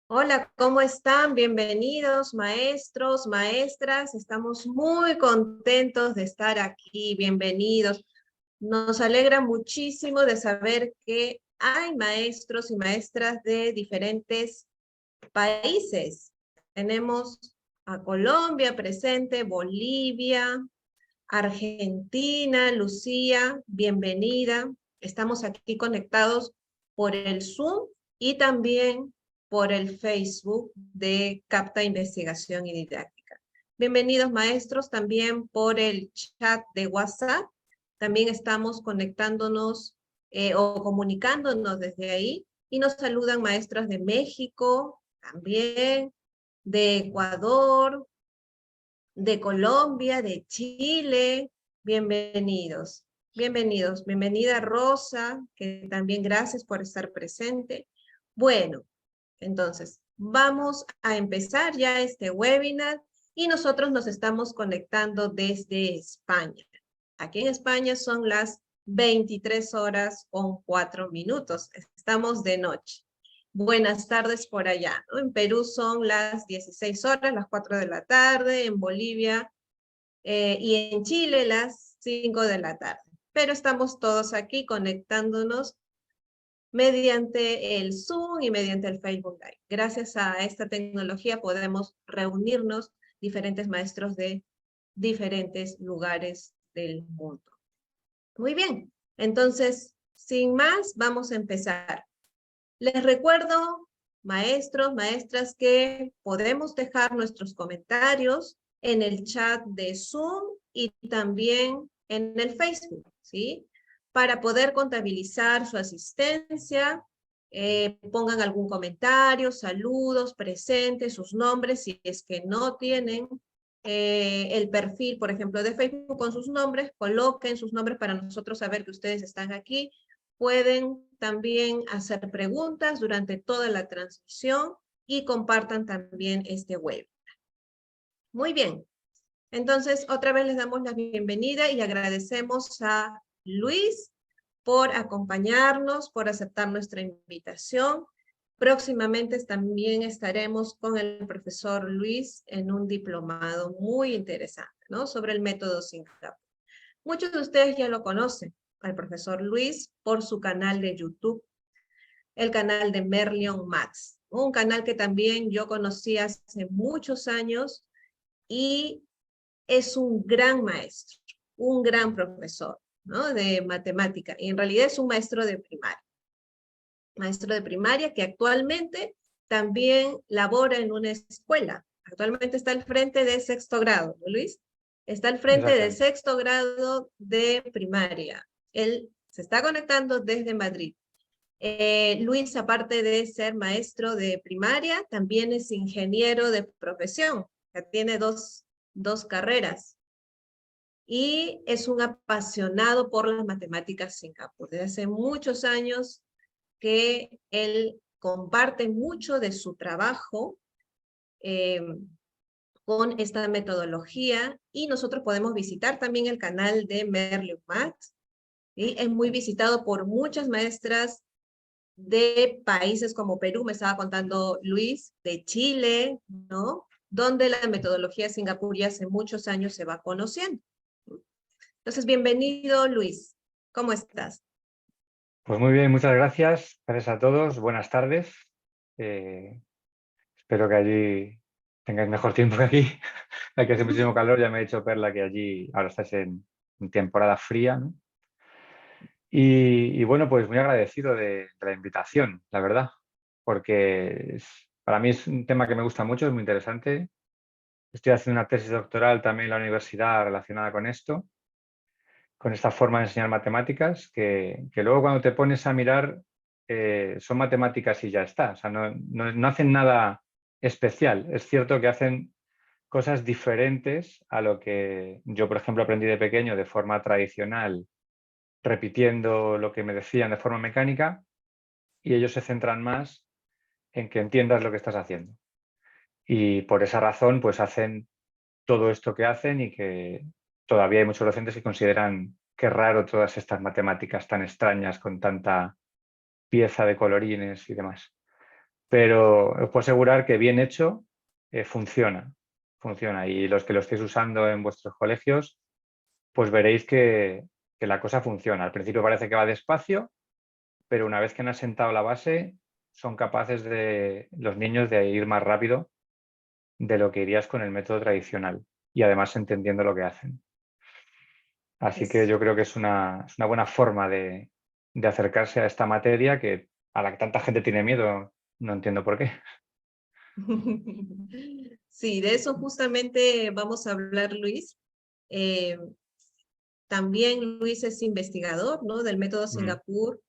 Hola, ¿cómo están? Bienvenidos, maestros, maestras. Estamos muy contentos de estar aquí. Bienvenidos. Nos alegra muchísimo de saber que hay maestros y maestras de diferentes países. Tenemos a Colombia presente, Bolivia, Argentina, Lucía, bienvenida. Estamos aquí conectados por el Zoom y también por el Facebook de CAPTA Investigación y Didáctica. Bienvenidos maestros también por el chat de WhatsApp. También estamos conectándonos o comunicándonos desde ahí y nos saludan maestras de México, también de Ecuador, de Colombia, de Chile. Bienvenidos. Bienvenidos. Bienvenida Rosa, que también gracias por estar presente. Bueno, entonces, vamos a empezar ya este webinar y nosotros nos estamos conectando desde España. Aquí en España son las 23 horas con 4 minutos. Estamos de noche. Buenas tardes por allá, ¿no? En Perú son las 16 horas, las 4 de la tarde, en Bolivia y en Chile las 5 de la tarde. Pero estamos todos aquí conectándonos mediante el Zoom y mediante el Facebook Live. Gracias a esta tecnología podemos reunirnos diferentes maestros de diferentes lugares del mundo. Muy bien, entonces, sin más, vamos a empezar. Les recuerdo, maestros, maestras, que podemos dejar nuestros comentarios en el chat de Zoom y también en el Facebook, ¿sí? Para poder contabilizar su asistencia, pongan algún comentario, saludos, presentes, sus nombres, si es que no tienen el perfil, por ejemplo, de Facebook con sus nombres, coloquen sus nombres para nosotros saber que ustedes están aquí. Pueden también hacer preguntas durante toda la transmisión y compartan también este web. Muy bien. Entonces, otra vez les damos la bienvenida y agradecemos a Luis por acompañarnos, por aceptar nuestra invitación. Próximamente también estaremos con el profesor Luis en un diplomado muy interesante, ¿no? Sobre el método Singapur. Muchos de ustedes ya lo conocen, al profesor Luis, por su canal de YouTube, el canal de Merlion Max, un canal que también yo conocí hace muchos años y es un gran maestro, un gran profesor, ¿no? De matemática. Y en realidad es un maestro de primaria que actualmente también labora en una escuela. Actualmente está al frente de sexto grado, ¿no, Luis? Está al frente de Exactamente. sexto grado de primaria. Él se está conectando desde Madrid. Luis, aparte de ser maestro de primaria, también es ingeniero de profesión. Ya tiene dos carreras y es un apasionado por las matemáticas Singapur. Desde hace muchos años que él comparte mucho de su trabajo eh, con esta metodología y nosotros podemos visitar también el canal de Merlion Max. ¿Sí? Es muy visitado por muchas maestras de países como Perú, me estaba contando Luis, de Chile, ¿no? Donde la metodología de Singapur ya hace muchos años se va conociendo. Entonces, bienvenido, Luis. ¿Cómo estás? Pues muy bien, muchas gracias. Gracias a todos. Buenas tardes. Eh, Espero que allí tengáis mejor tiempo que aquí. Aquí hace muchísimo calor. Ya me ha dicho Perla que allí ahora estáis en temporada fría, ¿no? Y bueno, pues muy agradecido de la invitación, la verdad, porque para mí es un tema que me gusta mucho, es muy interesante. Estoy haciendo una tesis doctoral también en la universidad relacionada con esto, con esta forma de enseñar matemáticas, que luego cuando te pones a mirar son matemáticas y ya está. O sea, no hacen nada especial. Es cierto que hacen cosas diferentes a lo que yo, por ejemplo, aprendí de pequeño de forma tradicional, repitiendo lo que me decían de forma mecánica, y ellos se centran más en que entiendas lo que estás haciendo. Y por esa razón, pues hacen todo esto que hacen y que todavía hay muchos docentes que consideran que es raro todas estas matemáticas tan extrañas con tanta pieza de colorines y demás. Pero os puedo asegurar que bien hecho funciona, funciona. Y los que lo estéis usando en vuestros colegios, pues veréis que la cosa funciona. Al principio parece que va despacio, pero una vez que han asentado la base, son capaces de los niños de ir más rápido de lo que irías con el método tradicional y además entendiendo lo que hacen. Así que Es... yo creo que es una buena forma de acercarse a esta materia a la que tanta gente tiene miedo. No entiendo por qué. Sí, de eso justamente vamos a hablar, Luis. Eh, También Luis es investigador, ¿no? Del método Mm, Singapur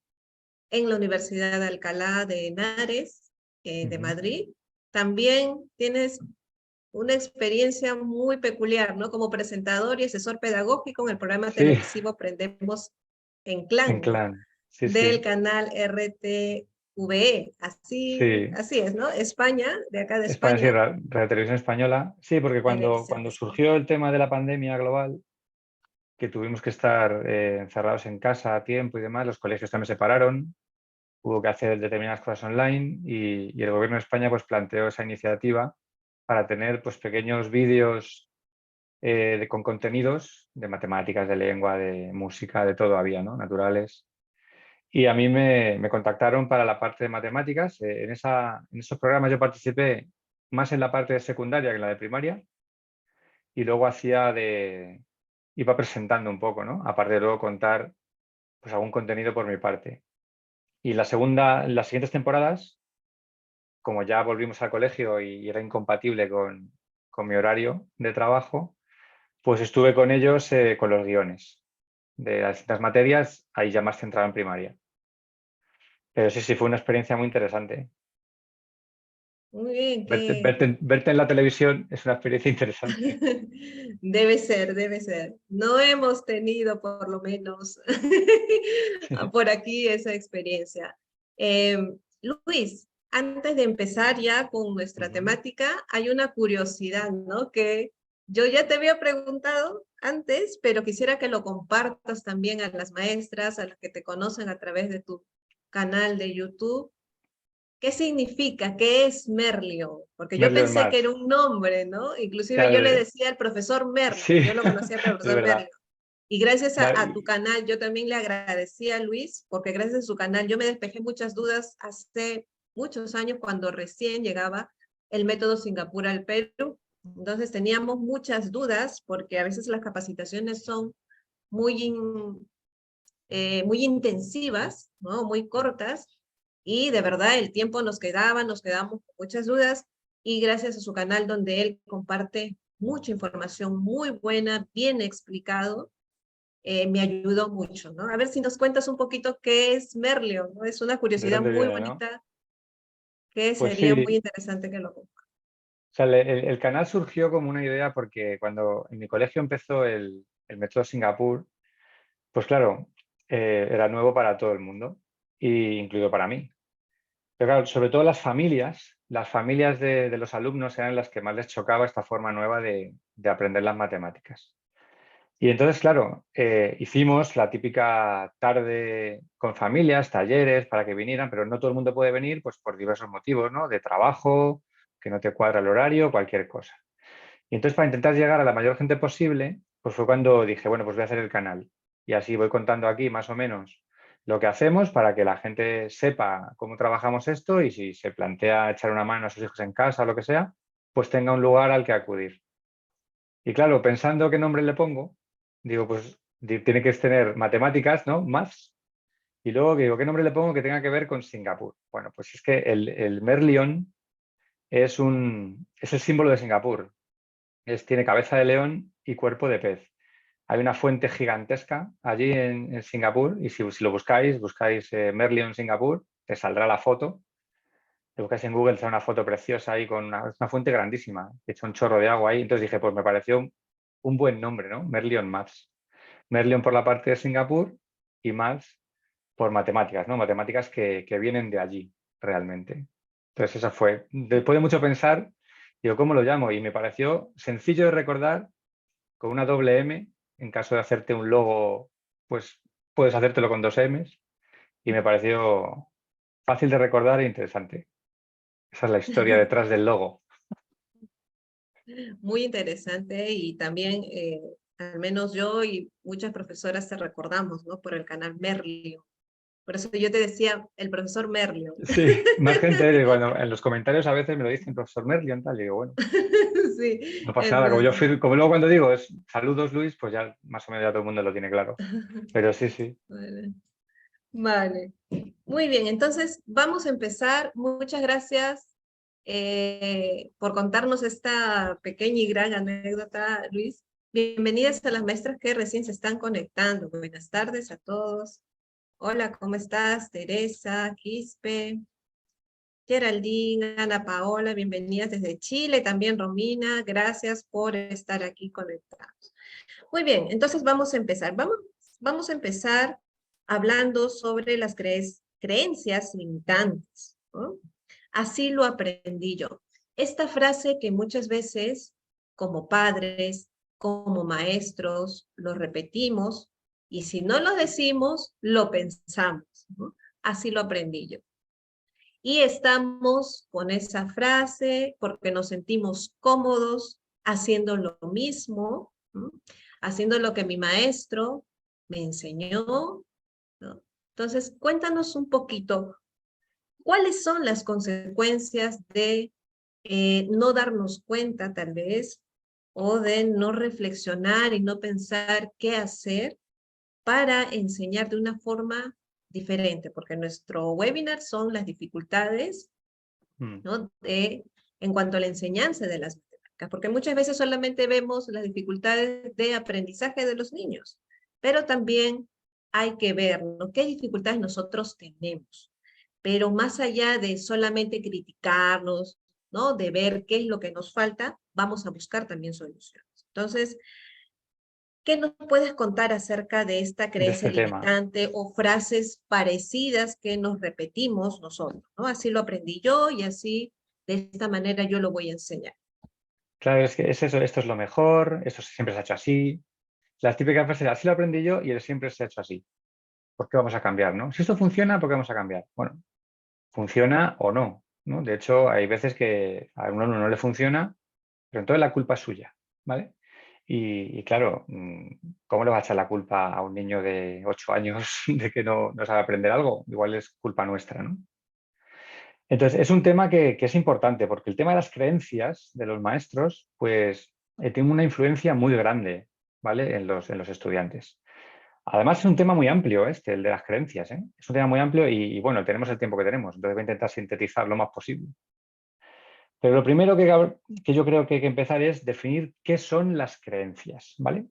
en la Universidad de Alcalá de Henares, de ujú. Madrid. También tienes una experiencia muy peculiar, ¿no? Como presentador y asesor pedagógico en el programa Sí, televisivo Aprendemos en en Clan clan. Sí, del sí, canal RTVE. sí. Así es, ¿no? España, de acá de España, sí, España. Radio Televisión Española. Sí, porque Televisión cuando Española. surgió el tema de la pandemia global, que tuvimos que estar encerrados en casa a tiempo y demás, los colegios también se pararon, hubo que hacer determinadas cosas online y el gobierno de España pues planteó esa iniciativa para tener pues pequeños vídeos con contenidos de matemáticas, de lengua, de música, de todo había, ¿no? Naturales. Y a mí me contactaron para la parte de matemáticas. En esos programas yo participé más en la parte de secundaria que en la de primaria y luego iba presentando un poco, ¿no? Aparte de luego contar pues algún contenido por mi parte. Y las siguientes temporadas, como ya volvimos al colegio y era incompatible con mi horario de trabajo, pues estuve con ellos con los guiones de las distintas materias, ahí ya más centrado en primaria. Pero sí, sí, fue una experiencia muy interesante. Muy bien, Verte en la televisión es una experiencia interesante. Debe ser, debe ser. No hemos tenido por lo menos por aquí esa experiencia. Luis, antes de empezar ya con nuestra Ujú. temática, hay una curiosidad, ¿no? Que yo ya te había preguntado antes, pero quisiera que lo compartas también a las maestras, a las que te conocen a través de tu canal de YouTube. ¿Qué significa? ¿Qué es Merlion? Porque yo Merlion pensé que Match. era un nombre, ¿no? Inclusive yo le Ya, decía al profesor Merlion, sí, yo lo conocía al es profesor verdad. Merlion. Y gracias Ya, a tu canal, yo también le agradecí a Luis, porque gracias a su canal yo me despejé muchas dudas hace muchos años cuando recién llegaba el método Singapur al Perú. Entonces teníamos muchas dudas porque a veces las capacitaciones son muy, muy intensivas, ¿no? Muy cortas, y de verdad el tiempo nos quedamos con muchas dudas, y gracias a su canal donde él comparte mucha información muy buena, bien explicado, me ayudó mucho, ¿no? A ver si nos cuentas un poquito qué es Merlio, ¿no? Es una ¿de curiosidad dónde muy viene, no? bonita que Pues sería muy sí, interesante que lo compartas. o sea, el canal surgió como una idea porque cuando en mi colegio empezó el método Singapur, pues claro, era nuevo para todo el mundo, y incluido para mí. Pero claro, sobre todo las familias de los alumnos eran las que más les chocaba esta forma nueva de aprender las matemáticas. Y entonces, claro, hicimos la típica tarde con familias, talleres para que vinieran, pero no todo el mundo puede venir pues por diversos motivos, ¿no? De trabajo, que no te cuadra el horario, cualquier cosa. Y entonces, para intentar llegar a la mayor gente posible, pues fue cuando dije, bueno, pues voy a hacer el canal. Y así voy contando aquí más o menos lo que hacemos para que la gente sepa cómo trabajamos esto, y si se plantea echar una mano a sus hijos en casa o lo que sea, pues tenga un lugar al que acudir. Y claro, pensando qué nombre le pongo, digo, pues tiene que tener matemáticas, ¿no? Maths. Y luego digo, ¿qué nombre le pongo que tenga que ver con Singapur? Bueno, pues es que el Merlion es el símbolo de Singapur. Tiene cabeza de león y cuerpo de pez. Hay una fuente gigantesca allí en Singapur, y si lo buscáis Merlion Singapur, te saldrá la foto. Te buscáis en Google, está una foto preciosa ahí con una fuente grandísima, hecho un chorro de agua ahí. Entonces dije, pues me pareció un buen nombre, ¿no? Merlion Maths. Merlion por la parte de Singapur y Maths por matemáticas, ¿no? Matemáticas que vienen de allí, realmente. Entonces esa fue. Después de mucho pensar, digo, ¿cómo lo llamo? Y me pareció sencillo de recordar, con una doble M. En caso de hacerte un logo, pues puedes hacértelo con dos M's. Y me pareció fácil de recordar e interesante. Esa es la historia detrás del logo. Muy interesante, y también, al menos yo y muchas profesoras te recordamos, ¿no? Por el canal Merlio. Por eso yo te decía, el profesor Merlio. Sí, más gente, bueno, en los comentarios a veces me lo dicen, profesor Merlion, tal, y digo, bueno, Sí, no pasa nada. entonces, Como luego cuando digo saludos Luis, pues ya más o menos ya todo el mundo lo tiene claro. Pero sí, sí. vale. Vale. Muy bien, entonces vamos a empezar. Muchas gracias por contarnos esta pequeña y gran anécdota, Luis. Bienvenidas a las maestras que recién se están conectando. Buenas tardes a todos. Hola, ¿cómo estás? Teresa, Quispe, Geraldine, Ana Paola, bienvenidas desde Chile. También Romina, gracias por estar aquí conectados. Muy bien, entonces vamos a empezar. Vamos a empezar hablando sobre las creencias limitantes, ¿no? Así lo aprendí yo. Esta frase que muchas veces como padres, como maestros, lo repetimos, y si no lo decimos, lo pensamos, ¿no? Así lo aprendí yo. Y estamos con esa frase porque nos sentimos cómodos haciendo lo mismo, ¿no? Haciendo lo que mi maestro me enseñó, ¿no? Entonces, cuéntanos un poquito, ¿cuáles son las consecuencias de no darnos cuenta, tal vez, o de no reflexionar y no pensar qué hacer para enseñar de una forma diferente? Porque nuestro webinar son las dificultades, Mm. ¿no? En cuanto a la enseñanza de las matemáticas, porque muchas veces solamente vemos las dificultades de aprendizaje de los niños, pero también hay que ver, ¿no? ¿Qué dificultades nosotros tenemos? Pero más allá de solamente criticarnos, ¿no? De ver qué es lo que nos falta, vamos a buscar también soluciones. Entonces, ¿qué nos puedes contar acerca de esta de creencia este tema. limitante o frases parecidas que nos repetimos nosotros, ¿no? Así lo aprendí yo y así, de esta manera yo lo voy a enseñar. Claro, es que es eso, esto es lo mejor, esto siempre se ha hecho así. Las típicas frases, así lo aprendí yo y él siempre se ha hecho así. ¿Por qué vamos a cambiar, no? Si esto funciona, ¿por qué vamos a cambiar? Bueno, funciona o no, ¿no? De hecho, hay veces que a uno no le funciona, pero entonces la culpa es suya, ¿vale? Y claro, ¿cómo le va a echar la culpa a un niño de 8 años de que no sabe aprender algo? Igual es culpa nuestra, ¿no? Entonces, es un tema que es importante porque el tema de las creencias de los maestros, pues, tiene una influencia muy grande, ¿vale? En los estudiantes. Además, es un tema muy amplio este, el de las creencias, ¿eh? Es un tema muy amplio bueno, tenemos el tiempo que tenemos, entonces voy a intentar sintetizar lo más posible. Pero lo primero que yo creo que hay que empezar es definir qué son las creencias, ¿vale?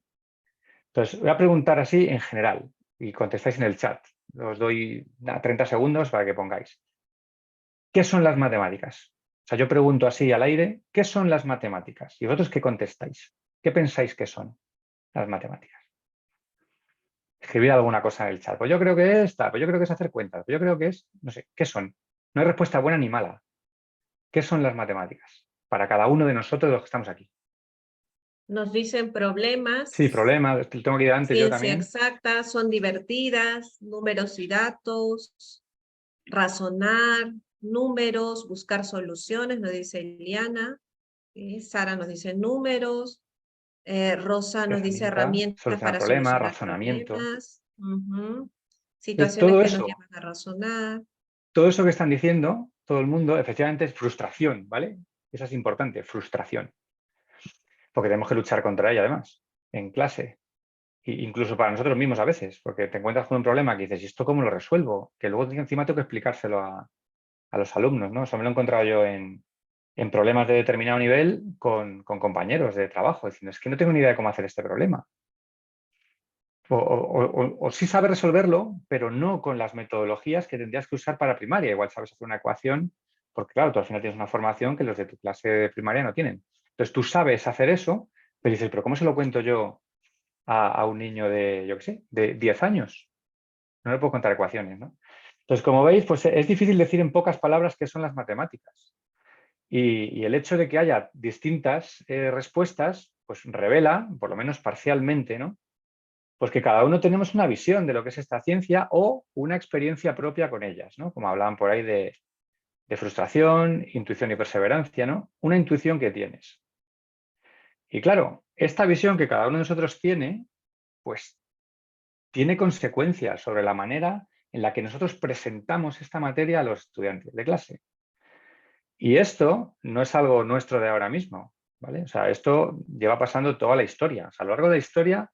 Entonces, voy a preguntar así en general y contestáis en el chat. Os doy 30 segundos para que pongáis. ¿Qué son las matemáticas? O sea, yo pregunto así al aire, ¿qué son las matemáticas? ¿Y vosotros qué contestáis? ¿Qué pensáis que son las matemáticas? Escribir alguna cosa en el chat. Pues yo creo que es tal, pues yo creo que es hacer cuentas, pues yo creo que es, no sé, ¿qué son? No hay respuesta buena ni mala. ¿Qué son las matemáticas? Para cada uno de nosotros los que estamos aquí. Nos dicen Sí, problemas, problema, lo tengo que ir antes yo ciencia también. exacta, son divertidas, números y datos, razonar, números, buscar soluciones, nos dice Eliana. Sara nos dice números, Rosa nos dice Herramienta, herramientas solucionar para problemas, solucionar razonamiento. problemas, Entonces, situaciones que nos llevan a razonar. todo eso que están diciendo, todo el mundo, efectivamente es frustración, ¿vale? Eso es importante, frustración. Porque tenemos que luchar contra ella, además, en clase. Incluso para nosotros mismos a veces, porque te encuentras con un problema que dices, ¿y esto cómo lo resuelvo? Que luego encima tengo que explicárselo a los alumnos, ¿no? Eso me lo he encontrado yo en problemas de determinado nivel con compañeros de trabajo, diciendo, es que no tengo ni idea de cómo hacer este problema. O sí sabes resolverlo, pero no con las metodologías que tendrías que usar para primaria. Igual sabes hacer una ecuación, porque claro, tú al final tienes una formación que los de tu clase de primaria no tienen. Entonces tú sabes hacer eso, pero dices, ¿pero cómo se lo cuento yo a un niño de, yo qué sé, de 10 años? No le puedo contar ecuaciones, ¿no? Entonces, como veis, pues es difícil decir en pocas palabras qué son las matemáticas. Y el hecho de que haya distintas respuestas, pues revela, por lo menos parcialmente, ¿no? Pues que cada uno tenemos una visión de lo que es esta ciencia o una experiencia propia con ellas, ¿no? Como hablaban por ahí de frustración, intuición y perseverancia, ¿no? Una intuición que tienes. Y claro, esta visión que cada uno de nosotros tiene, pues tiene consecuencias sobre la manera en la que nosotros presentamos esta materia a los estudiantes de clase. Y esto no es algo nuestro de ahora mismo, ¿vale? O sea, esto lleva pasando toda la historia. O sea, a lo largo de la historia,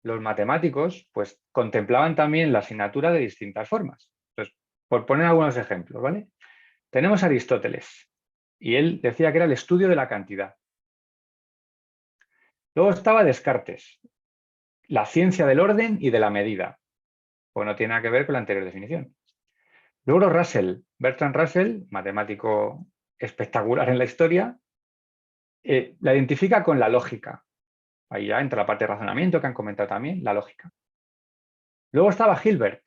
los matemáticos pues contemplaban también la asignatura de distintas formas. Entonces, por poner algunos ejemplos, ¿vale? Tenemos a Aristóteles y él decía que era el estudio de la cantidad. Luego estaba Descartes, la ciencia del orden y de la medida. Pues no tiene nada que ver con la anterior definición. Luego Russell, Bertrand Russell, matemático espectacular en la historia, la identifica con la lógica. Ahí ya entra la parte de razonamiento que han comentado también, la lógica. Luego estaba Hilbert,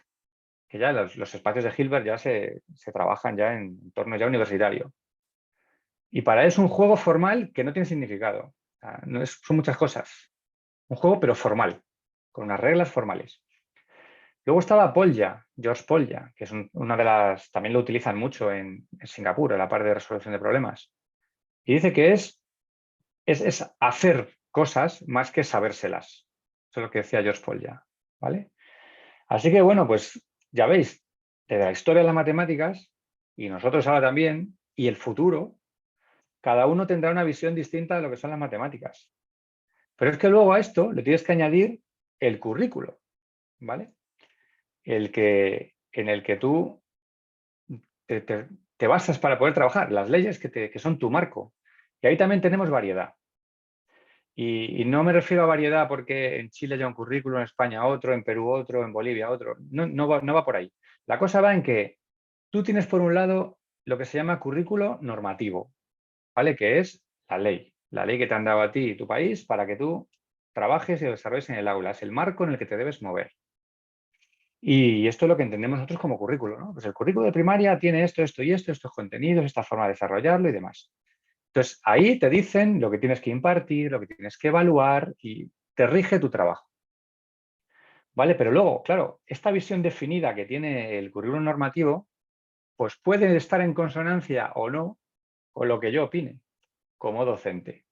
que ya los espacios de Hilbert ya se trabajan ya en entorno ya universitario. Y para él es un juego formal que no tiene significado. O sea, son muchas cosas. Un juego pero formal, con unas reglas formales. Luego estaba Polya, George Polya, que es una de las, también lo utilizan mucho en Singapur, en la parte de resolución de problemas. Y dice que es hacer cosas más que sabérselas. Eso es lo que decía George Polya, ¿vale? Así que bueno, pues ya veis, desde la historia de las matemáticas, y nosotros ahora también, y el futuro, cada uno tendrá una visión distinta de lo que son las matemáticas. Pero es que luego a esto le tienes que añadir el currículo, ¿vale? En el que tú te basas para poder trabajar, las leyes que son tu marco. Y ahí también tenemos variedad. Y no me refiero a variedad porque en Chile haya un currículo, en España otro, en Perú otro, en Bolivia otro. No va por ahí. La cosa va en que tú tienes por un lado lo que se llama currículo normativo. ¿vale? Que es la ley que te han dado a ti y tu país para que tú trabajes y desarrolles en el aula. Es el marco en el que te debes mover. Y esto es lo que entendemos nosotros como currículo, ¿no? Pues el currículo de primaria tiene esto, esto y esto, estos contenidos, esta forma de desarrollarlo y demás. Entonces, ahí te dicen lo que tienes que impartir, lo que tienes que evaluar y te rige tu trabajo. ¿Vale? Pero luego, claro, esta visión definida que tiene el currículum normativo, pues puede estar en consonancia o no con lo que yo opine como docente.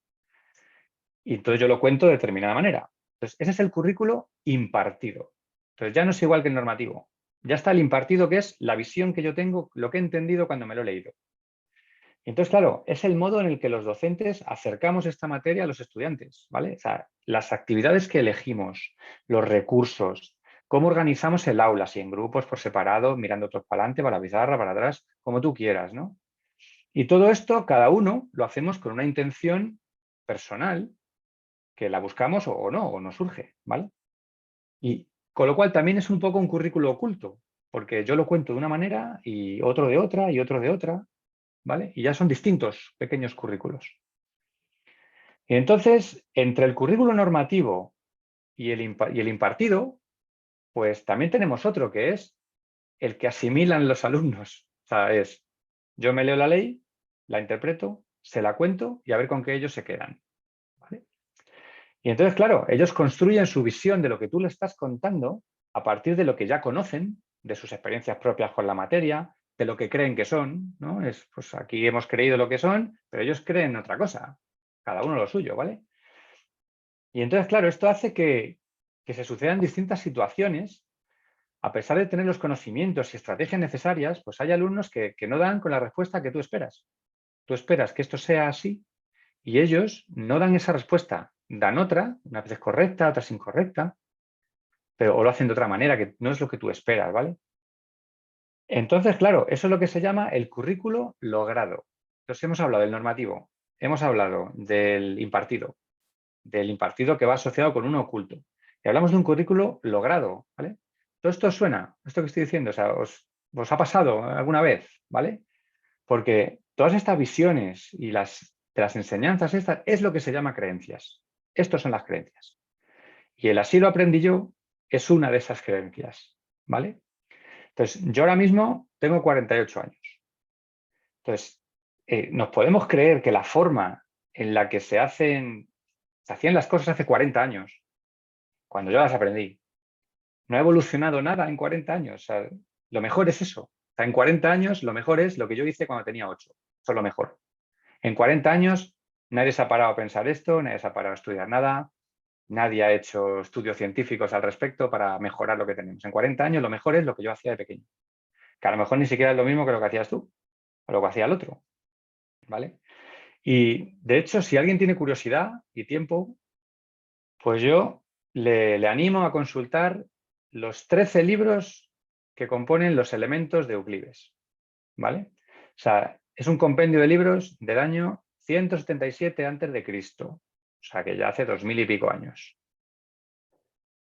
Y entonces yo lo cuento de determinada manera. Entonces, ese es el currículo impartido. Entonces, ya no es igual que el normativo. Ya está el impartido, que es la visión que yo tengo, lo que he entendido cuando me lo he leído. Entonces, claro, es el modo en el que los docentes acercamos esta materia a los estudiantes, ¿vale? O sea, las actividades que elegimos, los recursos, cómo organizamos el aula, si en grupos, por separado, mirando todos para adelante, para la pizarra, para atrás, como tú quieras, ¿no? Y todo esto, cada uno lo hacemos con una intención personal que la buscamos o no, o nos surge, ¿vale? Y con lo cual también es un poco un currículo oculto, porque yo lo cuento de una manera y otro de otra y otro de otra, ¿vale? Y ya son distintos pequeños currículos. Y entonces, entre el currículo normativo y el impartido, pues también tenemos otro que es el que asimilan los alumnos. O sea, es, yo me leo la ley, la interpreto, se la cuento y a ver con qué ellos se quedan, ¿vale? Y entonces, claro, ellos construyen su visión de lo que tú le estás contando a partir de lo que ya conocen, de sus experiencias propias con la materia, de lo que creen que son, ¿no? Es, pues aquí hemos creído lo que son, pero ellos creen otra cosa, cada uno lo suyo, ¿vale? Y entonces, claro, esto hace que se sucedan distintas situaciones. A pesar de tener los conocimientos y estrategias necesarias, pues hay alumnos que no dan con la respuesta que tú esperas. Tú esperas que esto sea así y ellos no dan esa respuesta. Dan otra, una vez correcta, otras incorrecta, pero o lo hacen de otra manera, que no es lo que tú esperas, ¿vale? Entonces, claro, eso es lo que se llama el currículo logrado. Entonces, hemos hablado del normativo, hemos hablado del impartido que va asociado con uno oculto. Y hablamos de un currículo logrado, ¿vale? Todo esto os suena, esto que estoy diciendo, o sea, os ha pasado alguna vez, ¿vale? Porque todas estas visiones y de las enseñanzas estas es lo que se llama creencias. Estos son las creencias. Y el así lo aprendí yo es una de esas creencias, ¿vale? Entonces, yo ahora mismo tengo 48 años. Entonces, nos podemos creer que la forma en la que se hacían las cosas hace 40 años, cuando yo las aprendí, no ha evolucionado nada en 40 años. O sea, lo mejor es eso. O sea, en 40 años lo mejor es lo que yo hice cuando tenía 8. Eso es lo mejor. En 40 años nadie se ha parado a pensar esto, nadie se ha parado a estudiar nada, nadie ha hecho estudios científicos al respecto para mejorar lo que tenemos. En 40 años lo mejor es lo que yo hacía de pequeño. Que a lo mejor ni siquiera es lo mismo que lo que hacías tú o lo que hacía el otro, ¿vale? Y de hecho, si alguien tiene curiosidad y tiempo, pues yo le animo a consultar los 13 libros que componen los elementos de Euclides, ¿vale? O sea, es un compendio de libros del año 177 a.C., o sea, que ya hace 2000 y pico años.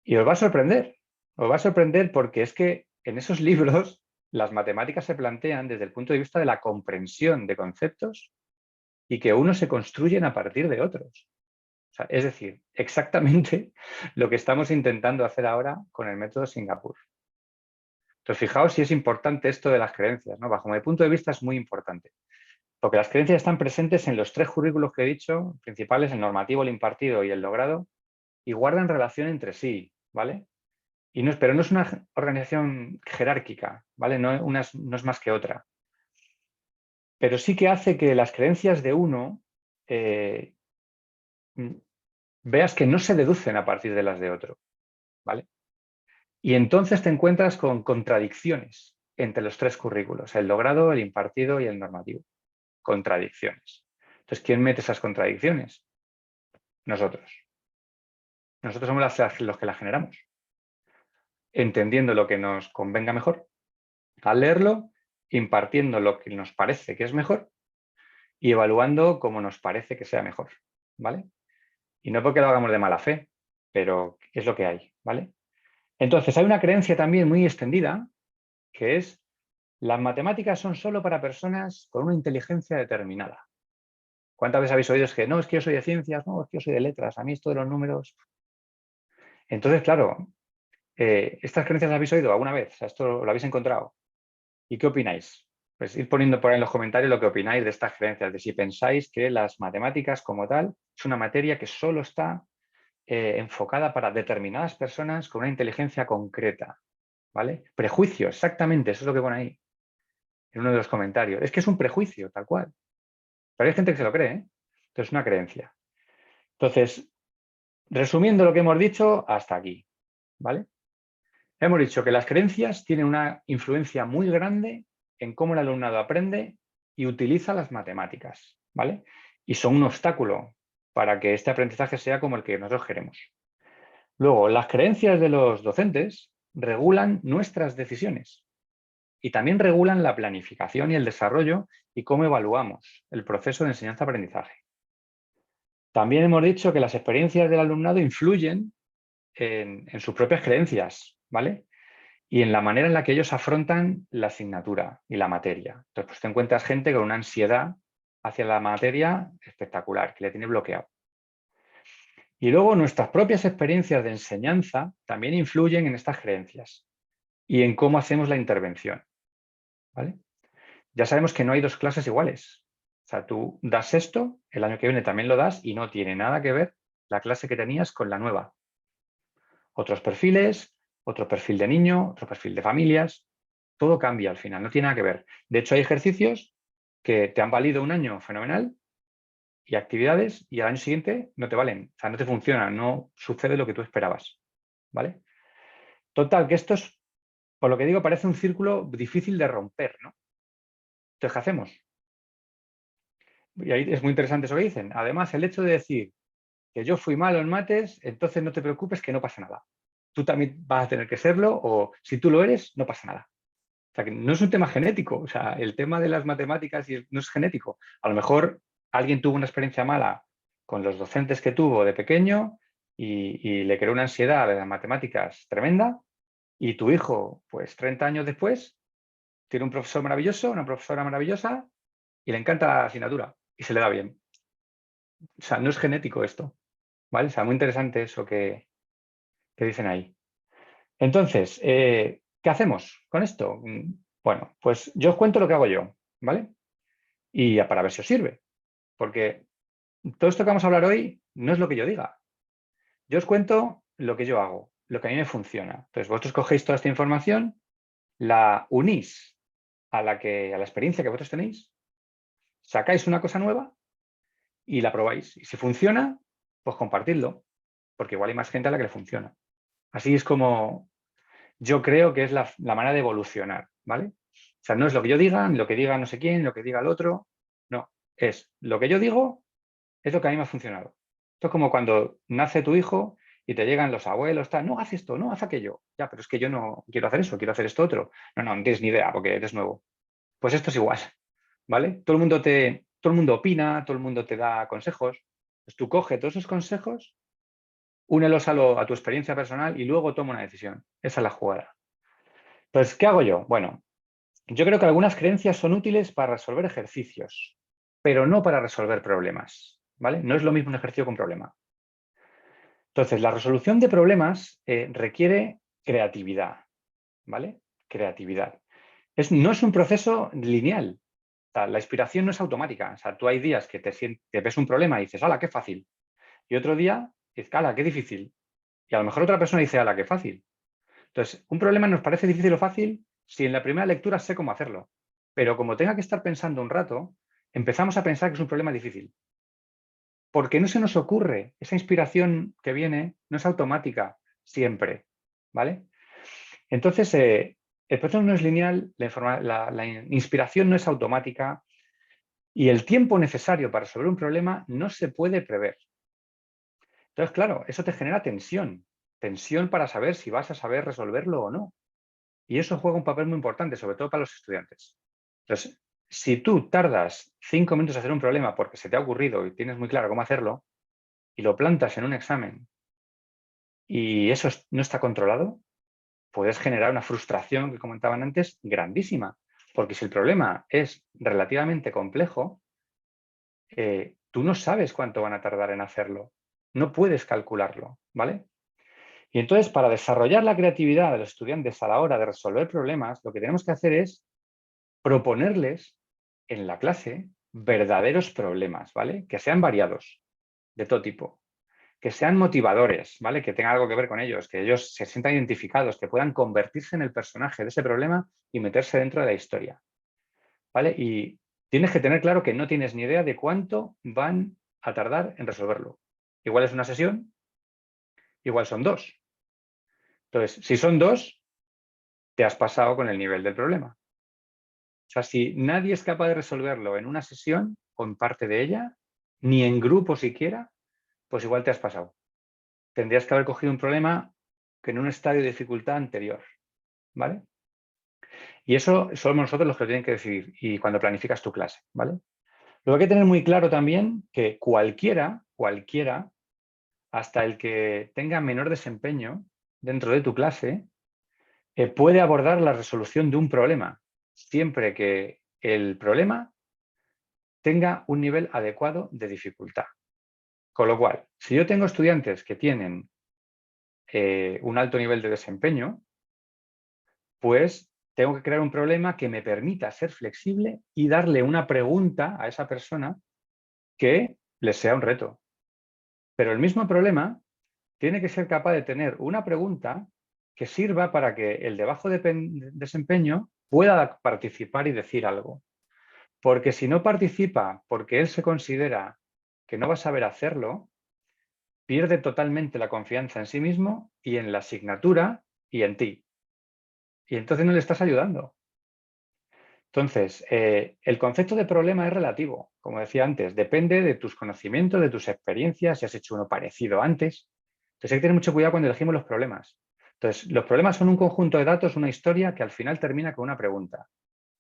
Y os va a sorprender porque es que en esos libros las matemáticas se plantean desde el punto de vista de la comprensión de conceptos y que unos se construyen a partir de otros. O sea, es decir, exactamente lo que estamos intentando hacer ahora con el método Singapur. Entonces, fijaos si es importante esto de las creencias, ¿no? Bajo mi punto de vista es muy importante, porque las creencias están presentes en los 3 currículos que he dicho, principales, el normativo, el impartido y el logrado, y guardan relación entre sí, ¿vale? Y no, pero no es una organización jerárquica, ¿vale? No es más que otra. Pero sí que hace que las creencias de uno veas que no se deducen a partir de las de otro, ¿vale? Y entonces te encuentras con contradicciones entre los 3 currículos, el logrado, el impartido y el normativo. Contradicciones. Entonces, ¿quién mete esas contradicciones? Nosotros. Nosotros somos los que las generamos, entendiendo lo que nos convenga mejor, al leerlo, impartiendo lo que nos parece que es mejor y evaluando cómo nos parece que sea mejor, ¿vale? Y no porque lo hagamos de mala fe, pero es lo que hay, ¿vale? Entonces, hay una creencia también muy extendida que es las matemáticas son solo para personas con una inteligencia determinada. ¿Cuántas veces habéis oído es que no, es que yo soy de ciencias, no, es que yo soy de letras, a mí esto de los números? Entonces, claro, ¿estas creencias las habéis oído alguna vez? O sea, ¿esto lo habéis encontrado? ¿Y qué opináis? Pues ir poniendo por ahí en los comentarios lo que opináis de estas creencias, de si pensáis que las matemáticas como tal es una materia que solo está enfocada para determinadas personas con una inteligencia concreta, ¿vale? Prejuicio, exactamente, eso es lo que pone ahí, en uno de los comentarios. Es que es un prejuicio, tal cual. Pero hay gente que se lo cree, ¿eh? Entonces es una creencia. Entonces, resumiendo lo que hemos dicho, hasta aquí, ¿vale? Hemos dicho que las creencias tienen una influencia muy grande en cómo el alumnado aprende y utiliza las matemáticas, ¿vale? Y son un obstáculo para que este aprendizaje sea como el que nosotros queremos. Luego, las creencias de los docentes regulan nuestras decisiones y también regulan la planificación y el desarrollo y cómo evaluamos el proceso de enseñanza-aprendizaje. También hemos dicho que las experiencias del alumnado influyen en sus propias creencias, ¿vale? Y en la manera en la que ellos afrontan la asignatura y la materia. Entonces, pues te encuentras gente con una ansiedad hacia la materia espectacular, que le tiene bloqueado. Y luego nuestras propias experiencias de enseñanza también influyen en estas creencias y en cómo hacemos la intervención, ¿vale? Ya sabemos que no hay dos clases iguales. O sea, tú das esto, el año que viene también lo das y no tiene nada que ver la clase que tenías con la nueva. Otros perfiles, otro perfil de niño, otro perfil de familias, todo cambia al final, no tiene nada que ver. De hecho, hay ejercicios que te han valido un año fenomenal y actividades y al año siguiente no te valen, o sea, no te funcionan, no sucede lo que tú esperabas, ¿vale? Total, que esto es, por lo que digo, parece un círculo difícil de romper, ¿no? Entonces, ¿qué hacemos? Y ahí es muy interesante eso que dicen. Además, el hecho de decir que yo fui malo en mates, entonces no te preocupes que no pasa nada. Tú también vas a tener que serlo o si tú lo eres, no pasa nada. O sea, que no es un tema genético. O sea, el tema de las matemáticas no es genético. A lo mejor alguien tuvo una experiencia mala con los docentes que tuvo de pequeño y le creó una ansiedad de las matemáticas tremenda y tu hijo, pues 30 años después, tiene un profesor maravilloso, una profesora maravillosa y le encanta la asignatura y se le da bien. O sea, no es genético esto, ¿vale? O sea, muy interesante eso que dicen ahí. Entonces, ¿qué hacemos con esto? Bueno, pues yo os cuento lo que hago yo, ¿vale? Y para ver si os sirve, porque todo esto que vamos a hablar hoy no es lo que yo diga. Yo os cuento lo que yo hago, lo que a mí me funciona. Entonces, vosotros cogéis toda esta información, la unís a la experiencia que vosotros tenéis, sacáis una cosa nueva y la probáis. Y si funciona, pues compartidlo, porque igual hay más gente a la que le funciona. Así es como yo creo que es la manera de evolucionar, ¿vale? O sea, no es lo que yo diga, ni lo que diga no sé quién, lo que diga el otro. No, es lo que yo digo, es lo que a mí me ha funcionado. Esto es como cuando nace tu hijo y te llegan los abuelos, tal, no, haz esto, no, haz aquello. Ya, pero es que yo no quiero hacer eso, quiero hacer esto otro. No, no, no tienes ni idea porque eres nuevo. Pues esto es igual, ¿vale? Todo el mundo opina, todo el mundo te da consejos. Pues tú coge todos esos consejos, únelos a tu experiencia personal y luego toma una decisión. Esa es la jugada. Entonces, ¿qué hago yo? Bueno, yo creo que algunas creencias son útiles para resolver ejercicios, pero no para resolver problemas, ¿vale? No es lo mismo un ejercicio que un problema. Entonces, la resolución de problemas requiere creatividad, ¿vale? Creatividad. No es un proceso lineal. O sea, la inspiración no es automática. O sea, tú hay días que te ves un problema y dices, ¡hala, qué fácil! Y otro día dices, ¡hala, qué difícil! Y a lo mejor otra persona dice, ¡hala, qué fácil! Entonces, un problema nos parece difícil o fácil si en la primera lectura sé cómo hacerlo. Pero como tenga que estar pensando un rato, empezamos a pensar que es un problema difícil. Porque no se nos ocurre, esa inspiración que viene no es automática siempre, ¿vale? Entonces, el proceso no es lineal, la inspiración no es automática y el tiempo necesario para resolver un problema no se puede prever. Entonces, claro, eso te genera tensión para saber si vas a saber resolverlo o no. Y eso juega un papel muy importante, sobre todo para los estudiantes. Entonces, si tú tardas 5 minutos en hacer un problema porque se te ha ocurrido y tienes muy claro cómo hacerlo, y lo plantas en un examen y eso no está controlado, puedes generar una frustración que comentaban antes grandísima. Porque si el problema es relativamente complejo, tú no sabes cuánto van a tardar en hacerlo. No puedes calcularlo, ¿vale? Y entonces, para desarrollar la creatividad de los estudiantes a la hora de resolver problemas, lo que tenemos que hacer es proponerles en la clase verdaderos problemas, ¿vale? Que sean variados, de todo tipo. Que sean motivadores, ¿vale? Que tengan algo que ver con ellos, que ellos se sientan identificados, que puedan convertirse en el personaje de ese problema y meterse dentro de la historia, ¿vale? Y tienes que tener claro que no tienes ni idea de cuánto van a tardar en resolverlo. Igual es una sesión, igual son dos. Entonces, si son dos, te has pasado con el nivel del problema. O sea, si nadie es capaz de resolverlo en una sesión o en parte de ella, ni en grupo siquiera, pues igual te has pasado. Tendrías que haber cogido un problema que en un estadio de dificultad anterior, ¿vale? Y eso somos nosotros los que lo tienen que decidir y cuando planificas tu clase, ¿vale? Luego hay que tener muy claro también que cualquiera, hasta el que tenga menor desempeño dentro de tu clase, puede abordar la resolución de un problema, siempre que el problema tenga un nivel adecuado de dificultad. Con lo cual, si yo tengo estudiantes que tienen un alto nivel de desempeño, pues tengo que crear un problema que me permita ser flexible y darle una pregunta a esa persona que les sea un reto. Pero el mismo problema tiene que ser capaz de tener una pregunta que sirva para que el de bajo desempeño pueda participar y decir algo. Porque si no participa porque él se considera que no va a saber hacerlo, pierde totalmente la confianza en sí mismo y en la asignatura y en ti. Y entonces no le estás ayudando. Entonces, el concepto de problema es relativo, como decía antes, depende de tus conocimientos, de tus experiencias, si has hecho uno parecido antes. Entonces hay que tener mucho cuidado cuando elegimos los problemas. Entonces, los problemas son un conjunto de datos, una historia que al final termina con una pregunta.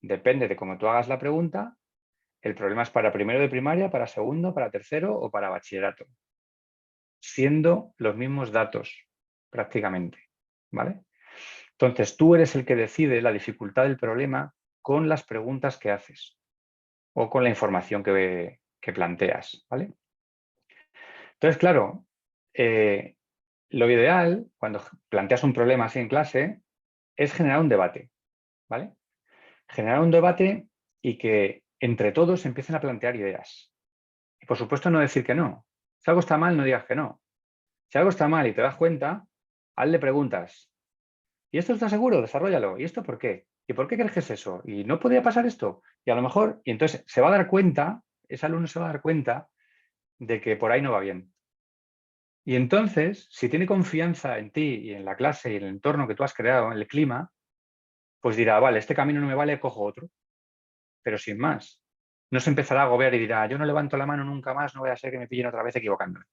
Depende de cómo tú hagas la pregunta, el problema es para primero de primaria, para segundo, para tercero o para bachillerato, siendo los mismos datos prácticamente, ¿vale? Entonces, tú eres el que decide la dificultad del problema con las preguntas que haces o con la información que planteas, ¿vale? Entonces, claro, lo ideal cuando planteas un problema así en clase es generar un debate, ¿vale? Generar un debate y que entre todos empiecen a plantear ideas. Y por supuesto no decir que no. Si algo está mal, no digas que no. Si algo está mal y te das cuenta, hazle preguntas. ¿Y esto estás seguro? Desarróllalo. ¿Y esto por qué? ¿Y por qué crees que es eso? ¿Y no podría pasar esto? Y a lo mejor, y entonces se va a dar cuenta, ese alumno se va a dar cuenta de que por ahí no va bien. Y entonces, si tiene confianza en ti y en la clase y en el entorno que tú has creado, en el clima, pues dirá, vale, este camino no me vale, cojo otro. Pero sin más. No se empezará a agobiar y dirá, yo no levanto la mano nunca más, no voy a ser que me pillen otra vez equivocándome.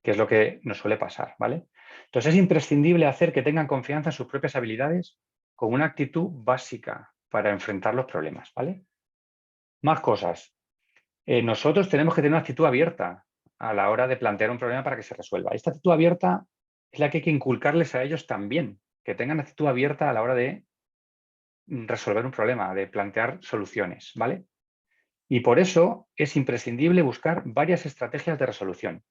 Que es lo que nos suele pasar, ¿vale? Entonces es imprescindible hacer que tengan confianza en sus propias habilidades con una actitud básica para enfrentar los problemas, ¿vale? Más cosas. Nosotros tenemos que tener una actitud abierta a la hora de plantear un problema para que se resuelva. Esta actitud abierta es la que hay que inculcarles a ellos también, que tengan actitud abierta a la hora de resolver un problema, de plantear soluciones, ¿vale? Y por eso es imprescindible buscar varias estrategias de resolución.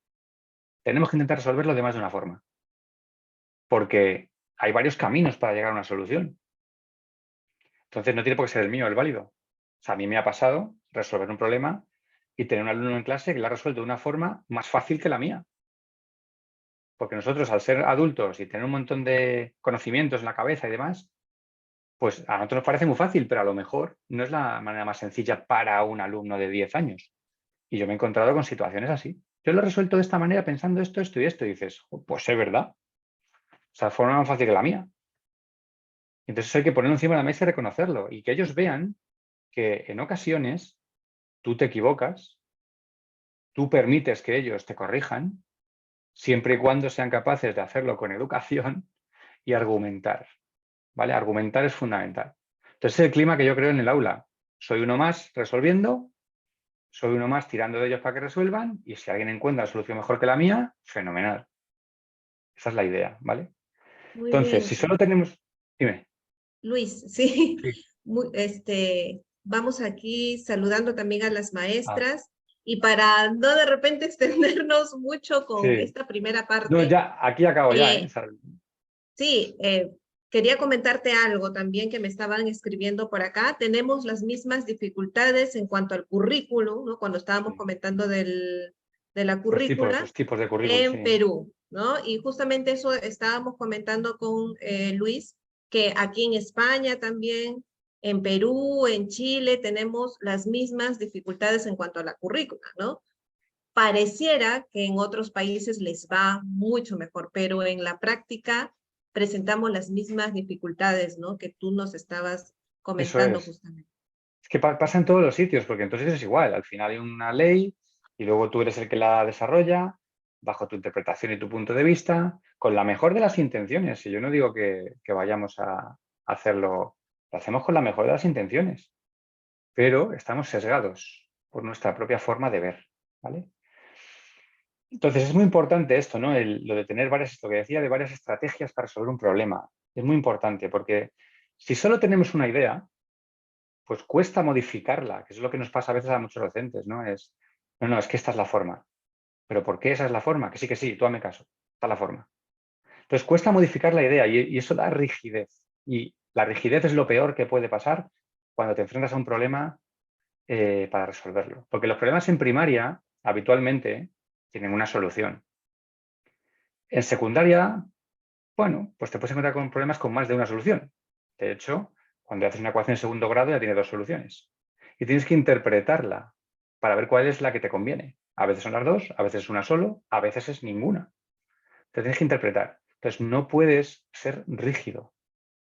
Tenemos que intentar resolverlo de más de una forma, porque hay varios caminos para llegar a una solución. Entonces no tiene por qué ser el mío el válido. O sea, a mí me ha pasado resolver un problema y tener un alumno en clase que lo ha resuelto de una forma más fácil que la mía. Porque nosotros, al ser adultos y tener un montón de conocimientos en la cabeza y demás, pues a nosotros nos parece muy fácil, pero a lo mejor no es la manera más sencilla para un alumno de 10 años. Y yo me he encontrado con situaciones así. Yo lo he resuelto de esta manera pensando esto, esto y esto. Y dices, "Oh, pues es verdad. O sea, forma más fácil que la mía". Entonces hay que ponerlo encima de la mesa y reconocerlo. Y que ellos vean que en ocasiones tú te equivocas, tú permites que ellos te corrijan, siempre y cuando sean capaces de hacerlo con educación y argumentar. ¿Vale? Argumentar es fundamental. Entonces es el clima que yo creo en el aula. Soy uno más resolviendo, soy uno más tirando de ellos para que resuelvan y si alguien encuentra la solución mejor que la mía, fenomenal. Esa es la idea, ¿vale? Muy Entonces, bien. si solo tenemos... Dime. Luis, sí. Sí. Vamos aquí saludando también a las Ah, maestras. Y para no de repente extendernos mucho con Sí. esta primera No, parte, ya, aquí acabo ya, ¿eh? eh, sí, quería comentarte algo también que me estaban escribiendo por acá. Tenemos las mismas dificultades en cuanto al currículum, ¿no? Cuando estábamos Sí. comentando de la currícula Los tipos de currículum, en sí. Perú, ¿no? Y justamente eso estábamos comentando con Luis, que aquí en España también, en Perú, en Chile, tenemos las mismas dificultades en cuanto a la currícula, ¿no? Pareciera que en otros países les va mucho mejor, pero en la práctica presentamos las mismas dificultades, ¿no? Que tú nos estabas Eso comentando es. justamente. Es que pasa en todos los sitios, porque entonces es igual. Al final hay una ley y luego tú eres el que la desarrolla bajo tu interpretación y tu punto de vista, con la mejor de las intenciones. Y yo no digo que vayamos a hacerlo, lo hacemos con la mejor de las intenciones, pero estamos sesgados por nuestra propia forma de ver, ¿vale? Entonces es muy importante esto, ¿no? Lo de tener lo que decía de varias estrategias para resolver un problema. Es muy importante porque si solo tenemos una idea, pues cuesta modificarla, que es lo que nos pasa a veces a muchos docentes, ¿no? No, es que esta es la forma. ¿Pero por qué esa es la forma? Que sí, tú hazme caso, esta es la forma. Entonces cuesta modificar la idea y eso da rigidez. Y la rigidez es lo peor que puede pasar cuando te enfrentas a un problema para resolverlo. Porque los problemas en primaria habitualmente tienen una solución. En secundaria, bueno, pues te puedes encontrar con problemas con más de una solución. De hecho, cuando haces una ecuación en segundo grado ya tiene dos soluciones. Y tienes que interpretarla para ver cuál es la que te conviene. A veces son las dos, a veces es una solo, a veces es ninguna. Te tienes que interpretar. Entonces, no puedes ser rígido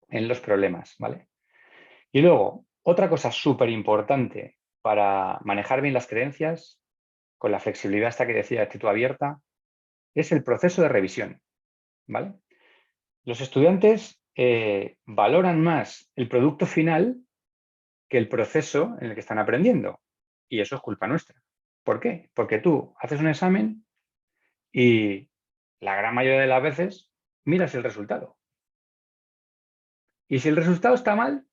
en los problemas, ¿vale? Y luego, otra cosa súper importante para manejar bien las creencias, con la flexibilidad esta que decía, actitud abierta, es el proceso de revisión, ¿vale? Los estudiantes valoran más el producto final que el proceso en el que están aprendiendo. Y eso es culpa nuestra. ¿Por qué? Porque tú haces un examen y la gran mayoría de las veces miras el resultado. Y si el resultado está mal,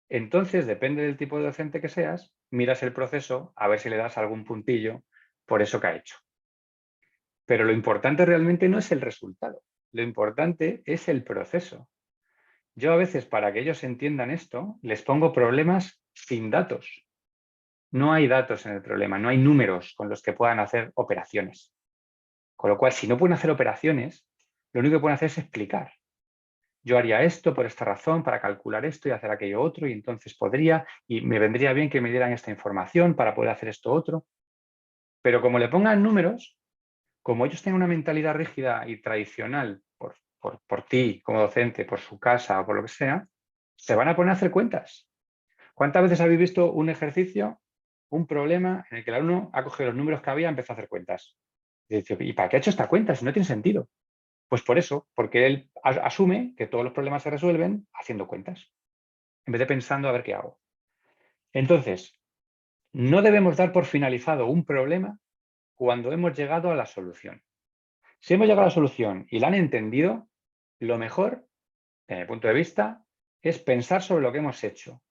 entonces depende del tipo de docente que seas, miras el proceso a ver si le das algún puntillo por eso que ha hecho. Pero lo importante realmente no es el resultado, lo importante es el proceso. Yo a veces, para que ellos entiendan esto, les pongo problemas sin datos. No hay datos en el problema, no hay números con los que puedan hacer operaciones. Con lo cual, si no pueden hacer operaciones, lo único que pueden hacer es explicar. Yo haría esto por esta razón, para calcular esto y hacer aquello otro, y entonces podría, y me vendría bien que me dieran esta información para poder hacer esto otro. Pero como le pongan números, como ellos tienen una mentalidad rígida y tradicional por ti como docente, por su casa o por lo que sea, se van a poner a hacer cuentas. ¿Cuántas veces habéis visto un ejercicio, un problema en el que el alumno ha cogido los números que había y empezó a hacer cuentas? Y dice, ¿y para qué ha hecho esta cuenta si no tiene sentido? Pues por eso, porque él asume que todos los problemas se resuelven haciendo cuentas, en vez de pensando a ver qué hago. Entonces, no debemos dar por finalizado un problema cuando hemos llegado a la solución. Si hemos llegado a la solución y la han entendido, lo mejor, desde mi punto de vista, es pensar sobre lo que hemos hecho,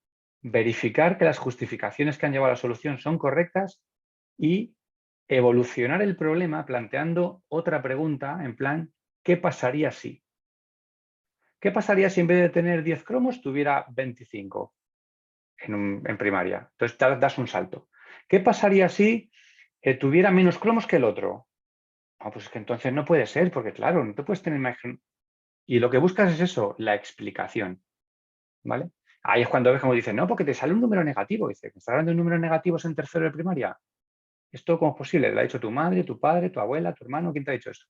verificar que las justificaciones que han llevado a la solución son correctas y evolucionar el problema planteando otra pregunta en plan, ¿qué pasaría si? ¿Qué pasaría si en vez de tener 10 cromos tuviera 25 en primaria? Entonces das un salto. ¿Qué pasaría si tuviera menos cromos que el otro? Ah, pues es que entonces no puede ser, porque claro, no te puedes tener más. Y lo que buscas es eso, la explicación, ¿vale? Ahí es cuando ves como dicen, no, porque te sale un número negativo. Dice, ¿me estás hablando de números negativos en tercero de primaria? ¿Esto cómo es posible? ¿Lo ha dicho tu madre, tu padre, tu abuela, tu hermano? ¿Quién te ha dicho eso?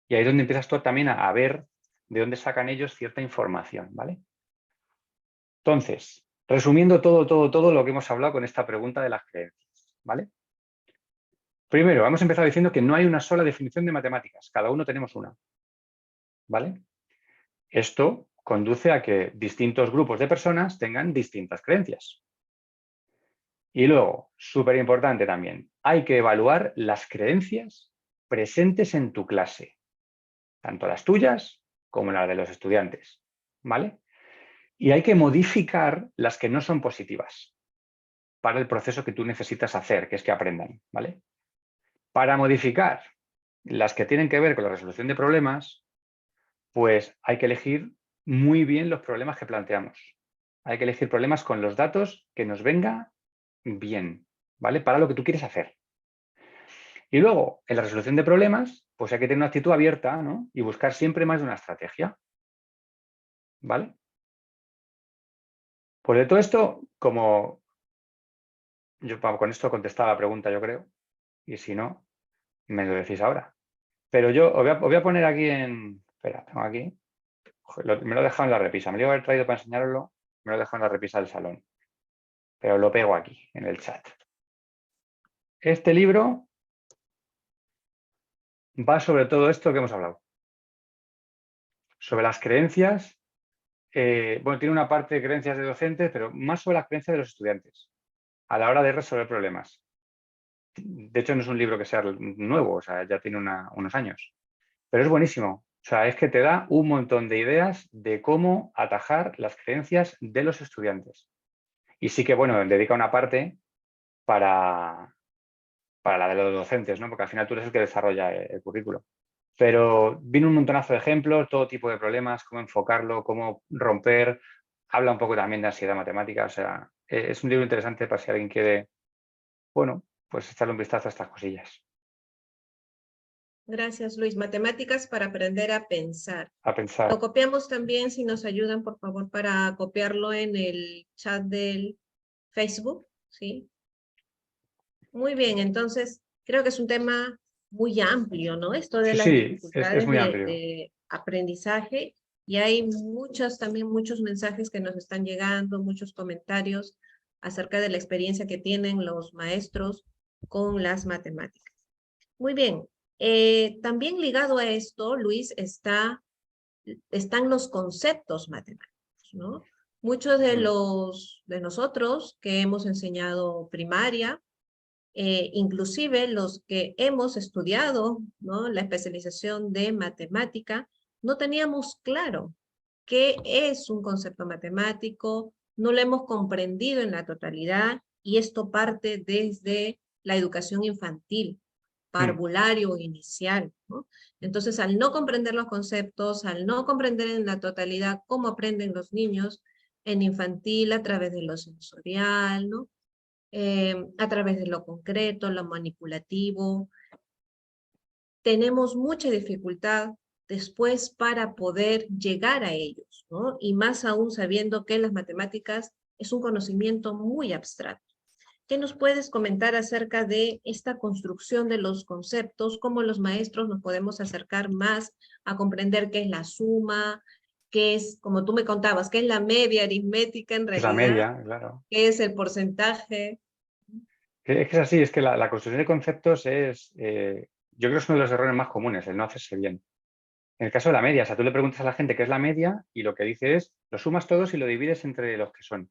Y ahí es donde empiezas tú también a ver de dónde sacan ellos cierta información, ¿vale? Entonces, resumiendo todo lo que hemos hablado con esta pregunta de las creencias, ¿vale? Primero, hemos empezado diciendo que no hay una sola definición de matemáticas, cada uno tenemos una, ¿vale? Esto conduce a que distintos grupos de personas tengan distintas creencias. Y luego, súper importante también, hay que evaluar las creencias presentes en tu clase, tanto las tuyas como las de los estudiantes, ¿vale? Y hay que modificar las que no son positivas. para el proceso que tú necesitas hacer, que es que aprendan, ¿vale? Para modificar las que tienen que ver con la resolución de problemas, pues hay que elegir muy bien los problemas que planteamos. Hay que elegir problemas con los datos que nos venga bien, ¿vale? Para lo que tú quieres hacer. Y luego, en la resolución de problemas, pues hay que tener una actitud abierta, ¿no? Y buscar siempre más de una estrategia, ¿vale? Pues de todo esto, como yo con esto contestaba la pregunta, yo creo, y si no, me lo decís ahora. Pero yo os voy a poner aquí en... Espera, tengo aquí. Me lo he dejado en la repisa. Me lo iba a haber traído para enseñaroslo. Me lo he dejado en la repisa del salón. Pero lo pego aquí, en el chat. Este libro va sobre todo esto que hemos hablado. Sobre las creencias. Bueno, tiene una parte de creencias de docentes, pero más sobre las creencias de los estudiantes a la hora de resolver problemas. De hecho, no es un libro que sea nuevo, o sea, ya tiene unos años. Pero es buenísimo. O sea, es que te da un montón de ideas de cómo atajar las creencias de los estudiantes. Y sí que, bueno, dedica una parte para la de los docentes, ¿no? Porque al final tú eres el que desarrolla el currículo. Pero viene un montonazo de ejemplos, todo tipo de problemas, cómo enfocarlo, cómo romper. Habla un poco también de ansiedad matemática. O sea, es un libro interesante para si alguien quiere, bueno, pues echarle un vistazo a estas cosillas. Gracias, Luis. Matemáticas para aprender a pensar. A pensar. Lo copiamos también, si nos ayudan, por favor, para copiarlo en el chat del Facebook, ¿sí? Muy bien, entonces creo que es un tema muy amplio, ¿no? Esto de Sí, las sí, es dificultades muy amplio. de aprendizaje, y hay también muchos mensajes que nos están llegando, muchos comentarios acerca de la experiencia que tienen los maestros con las matemáticas. Muy bien, también ligado a esto, Luis, están los conceptos matemáticos, ¿no? Muchos de nosotros que hemos enseñado primaria, inclusive los que hemos estudiado, ¿no?, la especialización de matemática, no teníamos claro qué es un concepto matemático, no lo hemos comprendido en la totalidad, y esto parte desde la educación infantil, parvulario inicial, ¿no? Entonces, al no comprender los conceptos, al no comprender en la totalidad cómo aprenden los niños en infantil a través de lo sensorial, ¿no? A través de lo concreto, lo manipulativo. Tenemos mucha dificultad después para poder llegar a ellos, ¿no? Y más aún sabiendo que las matemáticas es un conocimiento muy abstracto. ¿Qué nos puedes comentar acerca de esta construcción de los conceptos? ¿Cómo los maestros nos podemos acercar más a comprender qué es la suma, qué es, como tú me contabas, qué es la media aritmética en Es la realidad, media, claro. qué es el porcentaje? Es que es así, es que la construcción de conceptos es, yo creo que es uno de los errores más comunes, el no hacerse bien. En el caso de la media, o sea, tú le preguntas a la gente qué es la media y lo que dice es, lo sumas todos y lo divides entre los que son.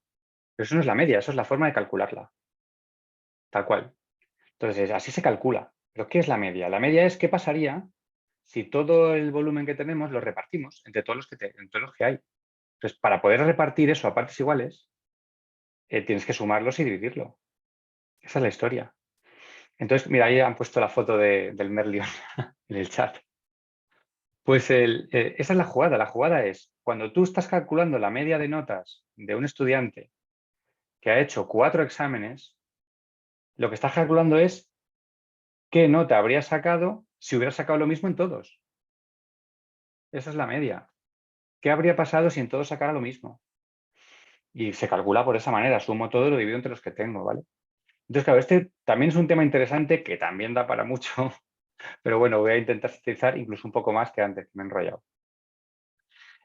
Pero eso no es la media, eso es la forma de calcularla, tal cual. Entonces, así se calcula. ¿Pero qué es la media? La media es qué pasaría si todo el volumen que tenemos lo repartimos entre todos entre todos los que hay. Entonces, para poder repartir eso a partes iguales, tienes que sumarlos y dividirlo. Esa es la historia. Entonces, mira, ahí han puesto la foto del Merlion en el chat. Pues esa es la jugada. La jugada es cuando tú estás calculando la media de notas de un estudiante que ha hecho 4 exámenes, lo que estás calculando es qué nota habría sacado si hubiera sacado lo mismo en todos. Esa es la media. ¿Qué habría pasado si en todos sacara lo mismo? Y se calcula por esa manera. Sumo todo y lo divido entre los que tengo, ¿vale? Entonces, claro, este también es un tema interesante que también da para mucho, pero bueno, voy a intentar sintetizar incluso un poco más que antes, que me he enrollado.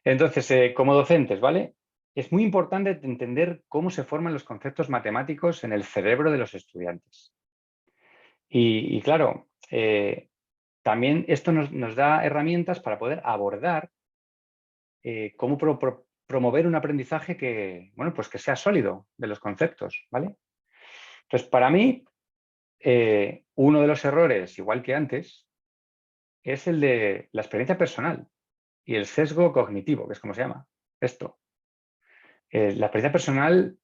Entonces, como docentes, ¿vale? Es muy importante entender cómo se forman los conceptos matemáticos en el cerebro de los estudiantes. Y claro, también esto nos da herramientas para poder abordar cómo promover un aprendizaje que, bueno, pues que sea sólido de los conceptos, ¿vale? Entonces, para mí, uno de los errores, igual que antes, es el de la experiencia personal y el sesgo cognitivo, que es como se llama esto. La experiencia personal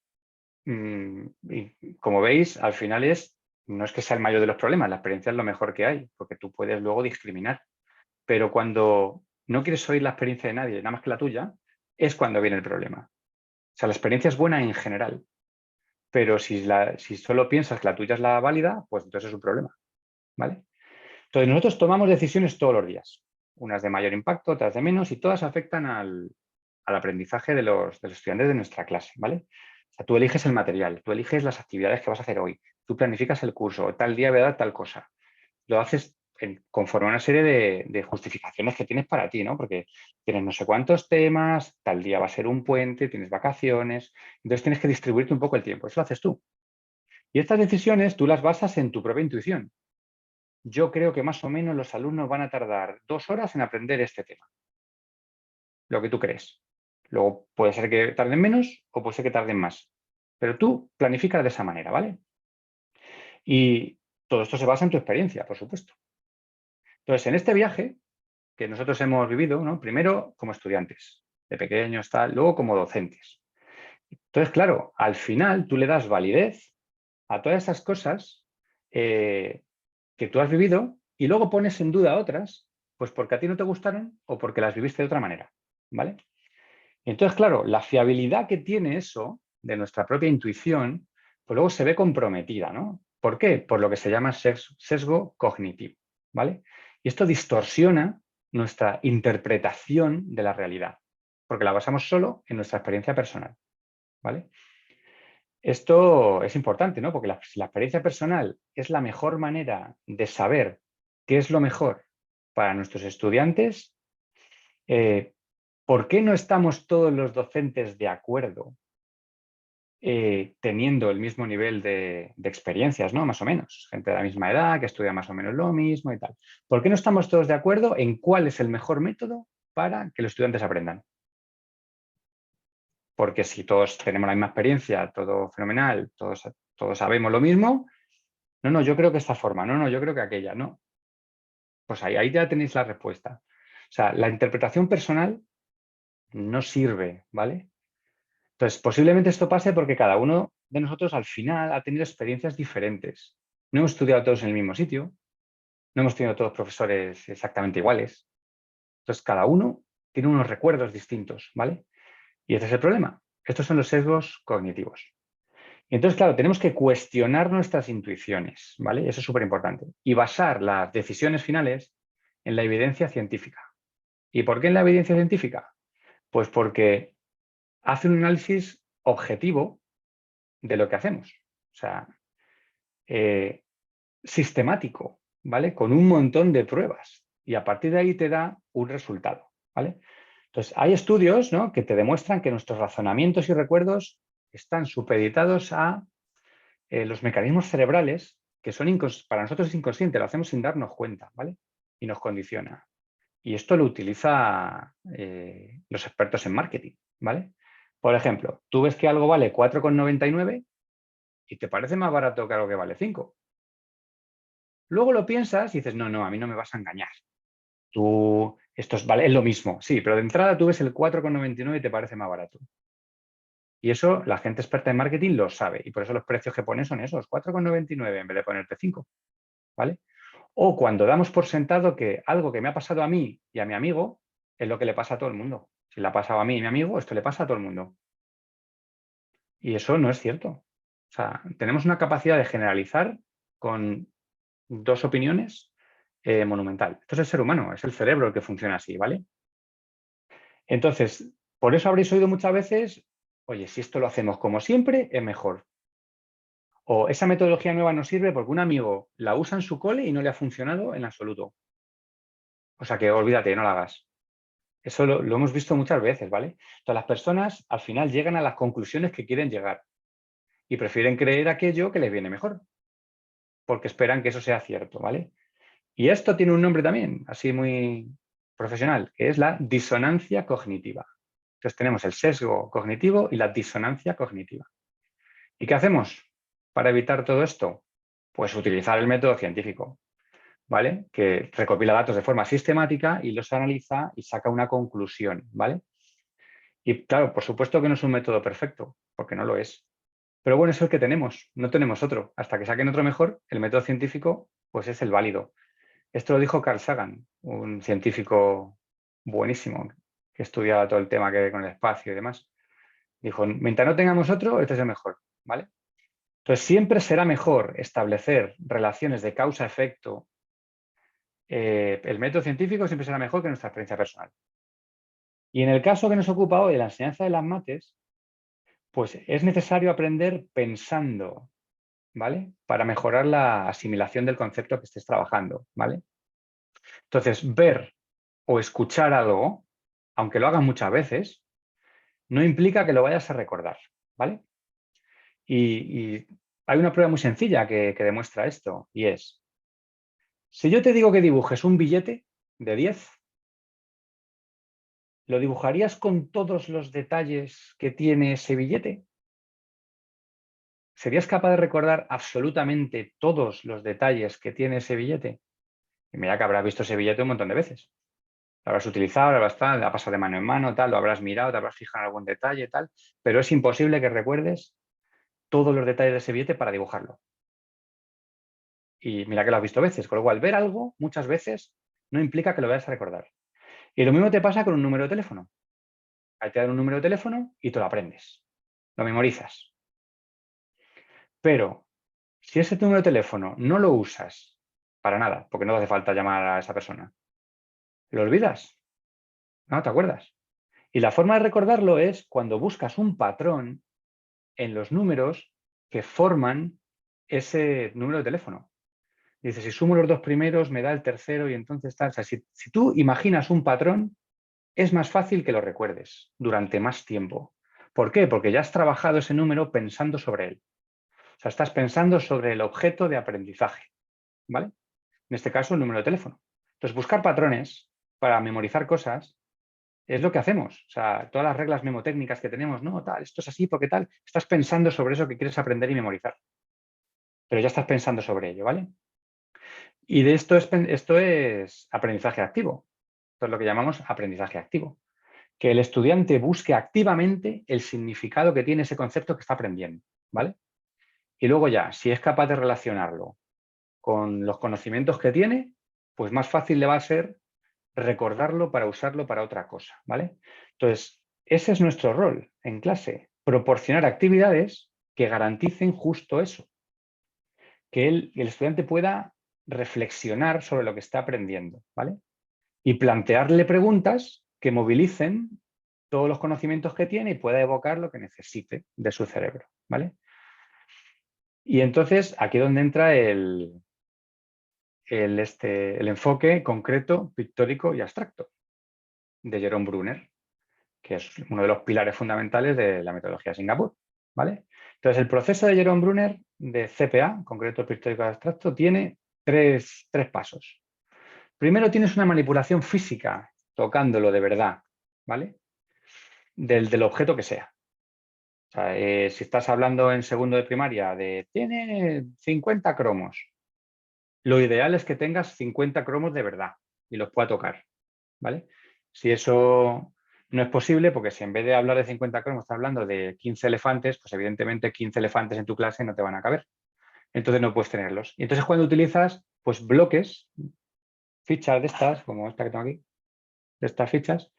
Y como veis, al final no es que sea el mayor de los problemas, la experiencia es lo mejor que hay, porque tú puedes luego discriminar. Pero cuando no quieres oír la experiencia de nadie, nada más que la tuya, es cuando viene el problema. O sea, la experiencia es buena en general, pero si solo piensas que la tuya es la válida, pues entonces es un problema, ¿vale? Entonces, nosotros tomamos decisiones todos los días, unas de mayor impacto, otras de menos, y todas afectan al aprendizaje de los estudiantes de nuestra clase, ¿vale? O sea, tú eliges el material, tú eliges las actividades que vas a hacer hoy, tú planificas el curso, tal día voy a dar tal cosa. Lo haces conforme a una serie de justificaciones que tienes para ti, ¿no? Porque tienes no sé cuántos temas, tal día va a ser un puente, tienes vacaciones, entonces tienes que distribuirte un poco el tiempo, eso lo haces tú. Y estas decisiones tú las basas en tu propia intuición. Yo creo que más o menos los alumnos van a tardar 2 horas en aprender este tema, lo que tú crees. Luego puede ser que tarden menos o puede ser que tarden más, pero tú planificas de esa manera, ¿vale? Y todo esto se basa en tu experiencia, por supuesto. Entonces, en este viaje que nosotros hemos vivido, ¿no? Primero como estudiantes, de pequeños, tal, luego como docentes. Entonces, claro, al final tú le das validez a todas esas cosas que tú has vivido y luego pones en duda otras, pues porque a ti no te gustaron o porque las viviste de otra manera, ¿vale? Entonces, claro, la fiabilidad que tiene eso de nuestra propia intuición, pues luego se ve comprometida, ¿no? ¿Por qué? Por lo que se llama sesgo cognitivo, ¿vale? Y esto distorsiona nuestra interpretación de la realidad, porque la basamos solo en nuestra experiencia personal, ¿vale? Esto es importante, ¿no? Porque si la experiencia personal es la mejor manera de saber qué es lo mejor para nuestros estudiantes, ¿por qué no estamos todos los docentes de acuerdo teniendo el mismo nivel de experiencias, ¿no? Más o menos. Gente de la misma edad, que estudia más o menos lo mismo y tal. ¿Por qué no estamos todos de acuerdo en cuál es el mejor método para que los estudiantes aprendan? Porque si todos tenemos la misma experiencia, todo fenomenal, todos sabemos lo mismo, no, yo creo que esta forma, no, yo creo que aquella, no. Pues ahí ya tenéis la respuesta. O sea, la interpretación personal no sirve, ¿vale? Entonces, posiblemente esto pase porque cada uno de nosotros al final ha tenido experiencias diferentes. No hemos estudiado todos en el mismo sitio, no hemos tenido todos profesores exactamente iguales. Entonces, cada uno tiene unos recuerdos distintos, ¿vale? Y ese es el problema. Estos son los sesgos cognitivos. Y entonces, claro, tenemos que cuestionar nuestras intuiciones, ¿vale? Eso es súper importante. Y basar las decisiones finales en la evidencia científica. ¿Y por qué en la evidencia científica? Pues porque hace un análisis objetivo de lo que hacemos. O sea, sistemático, ¿vale? Con un montón de pruebas. Y a partir de ahí te da un resultado, ¿vale? Entonces, hay estudios, ¿no?, que te demuestran que nuestros razonamientos y recuerdos están supeditados a los mecanismos cerebrales que son para nosotros es inconsciente, lo hacemos sin darnos cuenta, ¿vale? Y nos condiciona. Y esto lo utiliza los expertos en marketing, ¿vale? Por ejemplo, tú ves que algo vale 4,99 y te parece más barato que algo que vale 5. Luego lo piensas y dices, no, a mí no me vas a engañar. Vale, es lo mismo, sí, pero de entrada tú ves el 4,99 y te parece más barato. Y eso la gente experta en marketing lo sabe y por eso los precios que ponen son esos, 4,99 en vez de ponerte 5, ¿vale? O cuando damos por sentado que algo que me ha pasado a mí y a mi amigo es lo que le pasa a todo el mundo. Si le ha pasado a mí y a mi amigo, esto le pasa a todo el mundo. Y eso no es cierto. O sea, tenemos una capacidad de generalizar con 2 opiniones monumental. Esto es el ser humano, es el cerebro el que funciona así, ¿vale? Entonces, por eso habréis oído muchas veces, oye, si esto lo hacemos como siempre, es mejor. O esa metodología nueva no sirve porque un amigo la usa en su cole y no le ha funcionado en absoluto. O sea que olvídate, no la hagas. Eso lo hemos visto muchas veces, ¿vale? Entonces, las personas al final llegan a las conclusiones que quieren llegar y prefieren creer aquello que les viene mejor, porque esperan que eso sea cierto, ¿vale? Y esto tiene un nombre también, así muy profesional, que es la disonancia cognitiva. Entonces tenemos el sesgo cognitivo y la disonancia cognitiva. ¿Y qué hacemos para evitar todo esto? Pues utilizar el método científico, ¿vale? Que recopila datos de forma sistemática y los analiza y saca una conclusión, ¿vale? Y claro, por supuesto que no es un método perfecto, porque no lo es. Pero bueno, es el que tenemos, no tenemos otro. Hasta que saquen otro mejor, el método científico pues es el válido. Esto lo dijo Carl Sagan, un científico buenísimo que estudia todo el tema que ve con el espacio y demás. Dijo, mientras no tengamos otro, este es el mejor, ¿vale? Entonces, siempre será mejor establecer relaciones de causa-efecto. El método científico siempre será mejor que nuestra experiencia personal. Y en el caso que nos ocupa hoy, la enseñanza de las mates, pues es necesario aprender pensando, ¿vale? Para mejorar la asimilación del concepto que estés trabajando, ¿vale? Entonces, ver o escuchar algo, aunque lo hagas muchas veces, no implica que lo vayas a recordar, ¿vale? Y hay una prueba muy sencilla que demuestra esto, y es, si yo te digo que dibujes un billete de 10, ¿lo dibujarías con todos los detalles que tiene ese billete? ¿Serías capaz de recordar absolutamente todos los detalles que tiene ese billete? Y mira que habrás visto ese billete un montón de veces. Lo habrás utilizado, lo habrás pasado de mano en mano, tal, lo habrás mirado, te habrás fijado en algún detalle, tal, pero es imposible que recuerdes todos los detalles de ese billete para dibujarlo. Y mira que lo has visto veces, con lo cual ver algo muchas veces no implica que lo vayas a recordar. Y lo mismo te pasa con un número de teléfono. Ahí te dan un número de teléfono y te lo aprendes, lo memorizas. Pero si ese número de teléfono no lo usas para nada, porque no te hace falta llamar a esa persona, ¿lo olvidas? No, ¿te acuerdas? Y la forma de recordarlo es cuando buscas un patrón en los números que forman ese número de teléfono. Dices, si sumo los dos primeros, me da el tercero y entonces tal. O sea, si tú imaginas un patrón, es más fácil que lo recuerdes durante más tiempo. ¿Por qué? Porque ya has trabajado ese número pensando sobre él. O sea, estás pensando sobre el objeto de aprendizaje, ¿vale? En este caso, el número de teléfono. Entonces, buscar patrones para memorizar cosas es lo que hacemos. O sea, todas las reglas memotécnicas que tenemos, no, tal, esto es así porque tal, estás pensando sobre eso que quieres aprender y memorizar. Pero ya estás pensando sobre ello, ¿vale? Y de esto es aprendizaje activo. Esto es lo que llamamos aprendizaje activo. Que el estudiante busque activamente el significado que tiene ese concepto que está aprendiendo, ¿vale? Y luego ya, si es capaz de relacionarlo con los conocimientos que tiene, pues más fácil le va a ser recordarlo para usarlo para otra cosa, ¿vale? Entonces, ese es nuestro rol en clase, proporcionar actividades que garanticen justo eso, que el estudiante pueda reflexionar sobre lo que está aprendiendo, ¿vale? Y plantearle preguntas que movilicen todos los conocimientos que tiene y pueda evocar lo que necesite de su cerebro, ¿vale? Y entonces, aquí es donde entra el enfoque concreto, pictórico y abstracto de Jerome Bruner, que es uno de los pilares fundamentales de la metodología de Singapur, ¿vale? Entonces, el proceso de Jerome Bruner de CPA, concreto, pictórico y abstracto, tiene tres pasos. Primero tienes una manipulación física, tocándolo de verdad, ¿vale? Del objeto que sea. O sea, si estás hablando en segundo de primaria de tiene 50 cromos, lo ideal es que tengas 50 cromos de verdad y los pueda tocar, ¿vale? Si eso no es posible, porque si en vez de hablar de 50 cromos estás hablando de 15 elefantes, pues evidentemente 15 elefantes en tu clase no te van a caber. Entonces no puedes tenerlos. Y entonces cuando utilizas pues bloques, fichas de estas, como esta que tengo aquí, de estas fichas,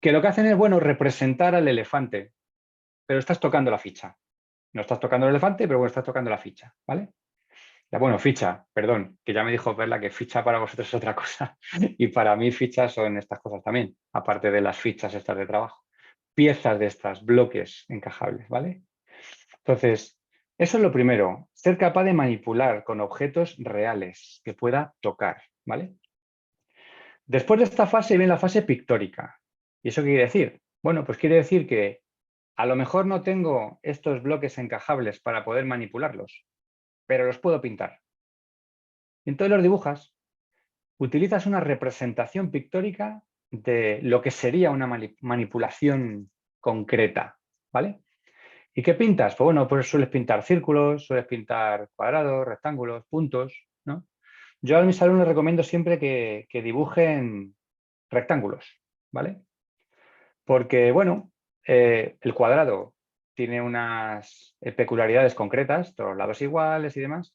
que lo que hacen es, bueno, representar al elefante, pero estás tocando la ficha. No estás tocando el elefante, pero bueno, estás tocando la ficha, ¿vale? Bueno, ficha, perdón, que ya me dijo Perla que ficha para vosotros es otra cosa. Y para mí fichas son estas cosas también, aparte de las fichas estas de trabajo. Piezas de estas, bloques encajables, ¿vale? Entonces, eso es lo primero, ser capaz de manipular con objetos reales que pueda tocar, ¿vale? Después de esta fase viene la fase pictórica. ¿Y eso qué quiere decir? Bueno, pues quiere decir que a lo mejor no tengo estos bloques encajables para poder manipularlos, pero los puedo pintar. Entonces los dibujas, utilizas una representación pictórica de lo que sería una manipulación concreta, ¿vale? ¿Y qué pintas? Pues bueno, pues sueles pintar círculos, sueles pintar cuadrados, rectángulos, puntos, ¿no? Yo a mis alumnos les recomiendo siempre que dibujen rectángulos, ¿vale? Porque, bueno, el cuadrado tiene unas peculiaridades concretas, todos los lados iguales y demás.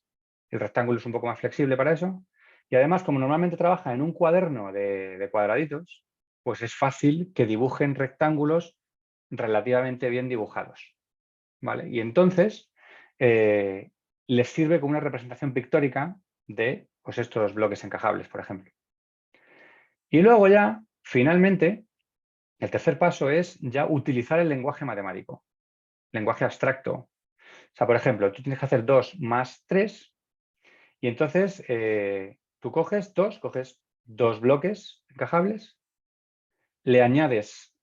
El rectángulo es un poco más flexible para eso. Y además, como normalmente trabaja en un cuaderno de cuadraditos, pues es fácil que dibujen rectángulos relativamente bien dibujados, ¿vale? Y entonces les sirve como una representación pictórica de pues, estos bloques encajables, por ejemplo. Y luego ya, finalmente, el tercer paso es ya utilizar el lenguaje matemático, lenguaje abstracto. O sea, por ejemplo, tú tienes que hacer 2 más 3 y entonces tú coges dos bloques encajables, le añades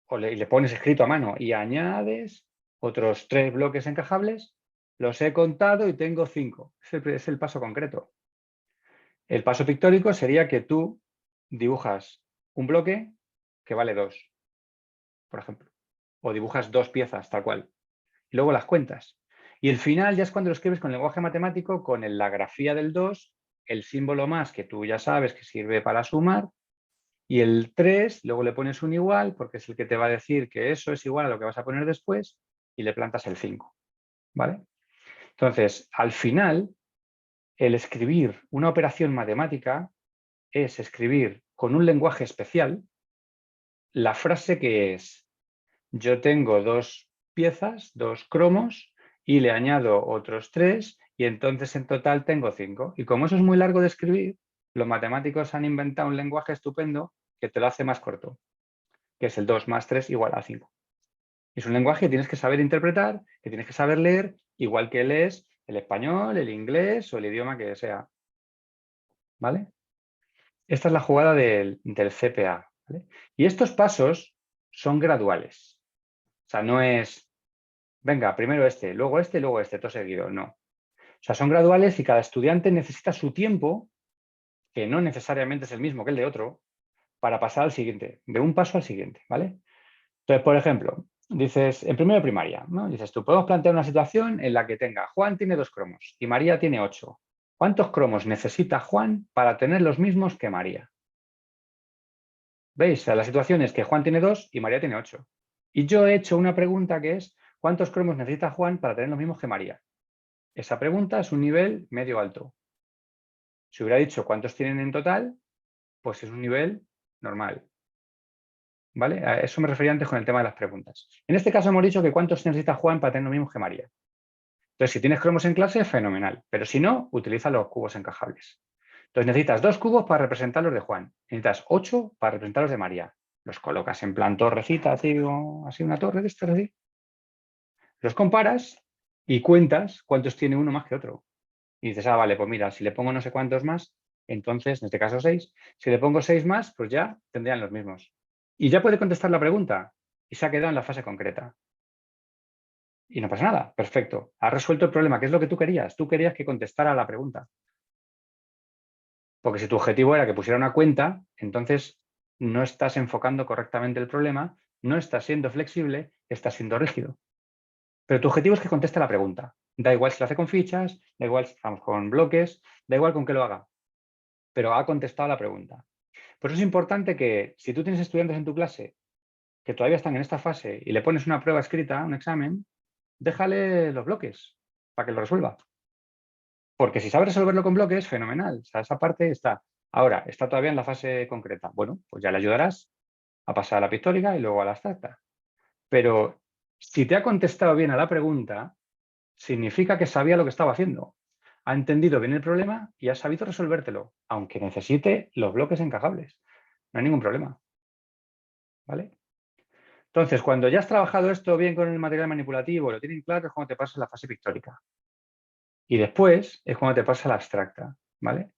o le pones escrito a mano y añades otros 3 bloques encajables, los he contado y tengo 5. Es el paso concreto. El paso pictórico sería que tú dibujas un bloque que vale 2, por ejemplo, o dibujas 2 piezas, tal cual, y luego las cuentas. Y el final ya es cuando lo escribes con lenguaje matemático, con la grafía del 2, el símbolo más que tú ya sabes que sirve para sumar, y el 3 luego le pones un igual, porque es el que te va a decir que eso es igual a lo que vas a poner después, y le plantas el 5, ¿vale? Entonces, al final, el escribir una operación matemática es escribir con un lenguaje especial la frase que es: yo tengo 2 piezas, 2 cromos, y le añado otros 3, y entonces en total tengo 5. Y como eso es muy largo de escribir, los matemáticos han inventado un lenguaje estupendo que te lo hace más corto, que es el 2 más 3 igual a 5. Es un lenguaje que tienes que saber interpretar, que tienes que saber leer, igual que lees el español, el inglés o el idioma que sea. ¿Vale? Esta es la jugada del CPA. ¿Vale? Y estos pasos son graduales. O sea, no es, venga, primero este, luego este, luego este, todo seguido. No. O sea, son graduales y cada estudiante necesita su tiempo, que no necesariamente es el mismo que el de otro, para pasar al siguiente, de un paso al siguiente. ¿Vale? Entonces, por ejemplo, dices, en primero de primaria, ¿no? Dices tú, podemos plantear una situación en la que tenga Juan tiene 2 cromos y María tiene 8. ¿Cuántos cromos necesita Juan para tener los mismos que María? ¿Veis? La situación es que Juan tiene 2 y María tiene 8. Y yo he hecho una pregunta que es: ¿cuántos cromos necesita Juan para tener los mismos que María? Esa pregunta es un nivel medio-alto. Si hubiera dicho cuántos tienen en total, pues es un nivel normal. ¿Vale? A eso me refería antes con el tema de las preguntas. En este caso hemos dicho que cuántos necesita Juan para tener los mismos que María. Entonces, si tienes cromos en clase, fenomenal. Pero si no, utiliza los cubos encajables. Entonces, necesitas 2 cubos para representar los de Juan. Necesitas 8 para representar los de María. Los colocas en plan torrecita, así una torre de estas así. Los comparas y cuentas cuántos tiene uno más que otro. Y dices, ah, vale, pues mira, si le pongo no sé cuántos más, entonces, en este caso 6, si le pongo 6 más, pues ya tendrían los mismos. Y ya puede contestar la pregunta y se ha quedado en la fase concreta. Y no pasa nada, perfecto. Has resuelto el problema, que es lo que tú querías. Tú querías que contestara a la pregunta. Porque si tu objetivo era que pusiera una cuenta, entonces no estás enfocando correctamente el problema, no estás siendo flexible, estás siendo rígido. Pero tu objetivo es que conteste la pregunta. Da igual si lo hace con fichas, da igual si vamos con bloques, da igual con qué lo haga. Pero ha contestado la pregunta. Por eso es importante que si tú tienes estudiantes en tu clase que todavía están en esta fase y le pones una prueba escrita, un examen, déjale los bloques para que lo resuelva. Porque si sabes resolverlo con bloques, fenomenal. O sea, esa parte está. Ahora, está todavía en la fase concreta. Bueno, pues ya le ayudarás a pasar a la pictórica y luego a la abstracta. Pero si te ha contestado bien a la pregunta, significa que sabía lo que estaba haciendo. Ha entendido bien el problema y ha sabido resolvértelo, aunque necesite los bloques encajables. No hay ningún problema. ¿Vale? Entonces, cuando ya has trabajado esto bien con el material manipulativo, lo tienes claro, es cuando te pasas a la fase pictórica. Y después es cuando te pasas a la abstracta. ¿Vale?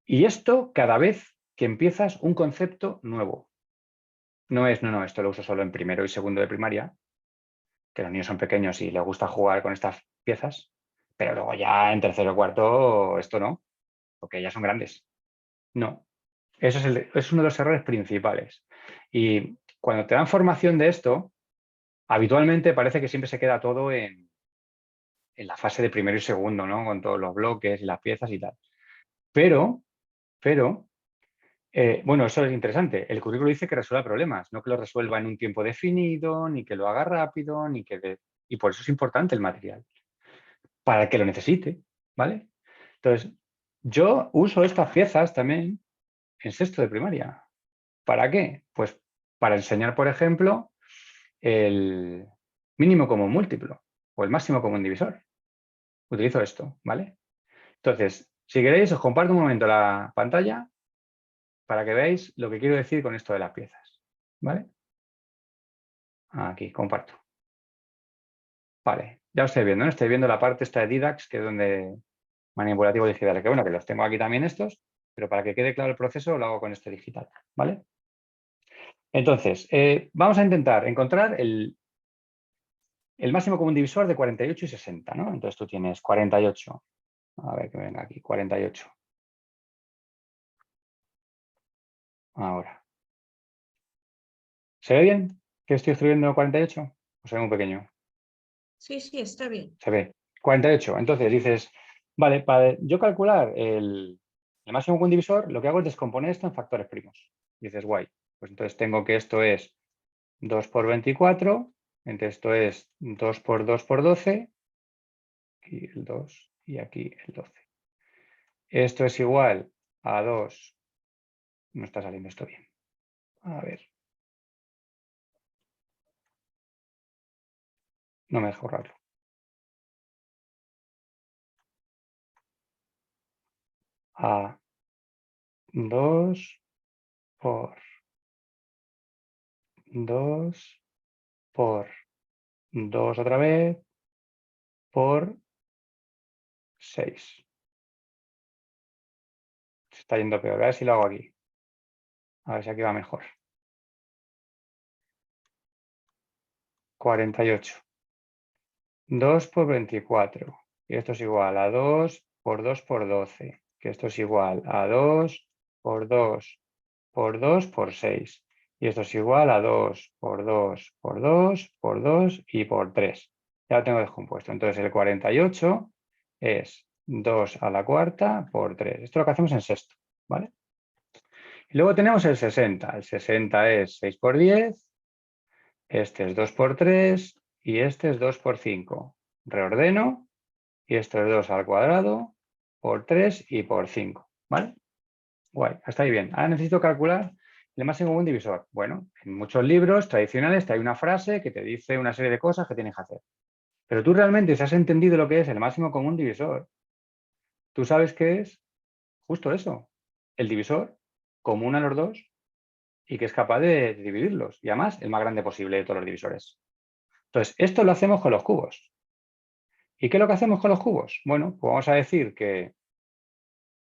Y esto cada vez que empiezas un concepto nuevo. No, esto lo uso solo en primero y segundo de primaria, que los niños son pequeños y les gusta jugar con estas piezas, pero luego ya en tercero o cuarto esto no, porque ya son grandes. No, eso es uno de los errores principales. Y cuando te dan formación de esto, habitualmente parece que siempre se queda todo en la fase de primero y segundo, ¿no? Con todos los bloques y las piezas y tal. Pero Bueno, eso es interesante. El currículo dice que resuelva problemas, no que lo resuelva en un tiempo definido, ni que lo haga rápido, ni que... Y por eso es importante el material, para el que lo necesite, ¿vale? Entonces, yo uso estas piezas también en sexto de primaria. ¿Para qué? Pues para enseñar, por ejemplo, el mínimo común múltiplo o el máximo común divisor. Utilizo esto, ¿vale? Entonces, si queréis, os comparto un momento la pantalla para que veáis lo que quiero decir con esto de las piezas, ¿vale? Aquí, comparto. Vale, ya os estoy viendo, ¿no? Estoy viendo la parte esta de Didax, que es donde manipulativo digital, que bueno, que los tengo aquí también estos, pero para que quede claro el proceso lo hago con este digital, ¿vale? Entonces, vamos a intentar encontrar el máximo común divisor de 48 y 60, ¿no? Entonces tú tienes 48. A ver que venga aquí, 48. Ahora. ¿Se ve bien que estoy escribiendo 48? ¿O se ve muy pequeño? Sí, sí, está bien. Se ve. 48. Entonces dices, vale, para yo calcular el máximo común divisor, lo que hago es descomponer esto en factores primos. Dices, guay. Pues entonces tengo que esto es 2 por 24, entonces esto es 2 por 2 por 12, aquí el 2 y aquí el 12. Esto es igual a 2, no está saliendo esto bien. A ver. No me deja borrarlo. A 2 por 2 por 2 otra vez por 6. Se está yendo peor. A ver si lo hago aquí. A ver si aquí va mejor. 48. 2 por 24. Y esto es igual a 2 por 2 por 12. Que esto es igual a 2 por 2 por 2 por 6. Y esto es igual a 2 por 2 por 2 por 2 y por 3. Ya lo tengo descompuesto. Entonces el 48 es 2 a la cuarta por 3. Esto es lo que hacemos en sexto, ¿vale? Y luego tenemos el 60. El 60 es 6 por 10. Este es 2 por 3 y este es 2 por 5. Reordeno y esto es 2 al cuadrado por 3 y por 5, ¿vale? Guay, hasta ahí bien. Ahora necesito calcular el máximo común divisor. Bueno, en muchos libros tradicionales te hay una frase que te dice una serie de cosas que tienes que hacer. Pero tú realmente, si has entendido lo que es el máximo común divisor, tú sabes que es justo eso, el divisor común a los dos y que es capaz de dividirlos. Y además, el más grande posible de todos los divisores. Entonces, esto lo hacemos con los cubos. ¿Y qué es lo que hacemos con los cubos? Bueno, pues vamos a decir que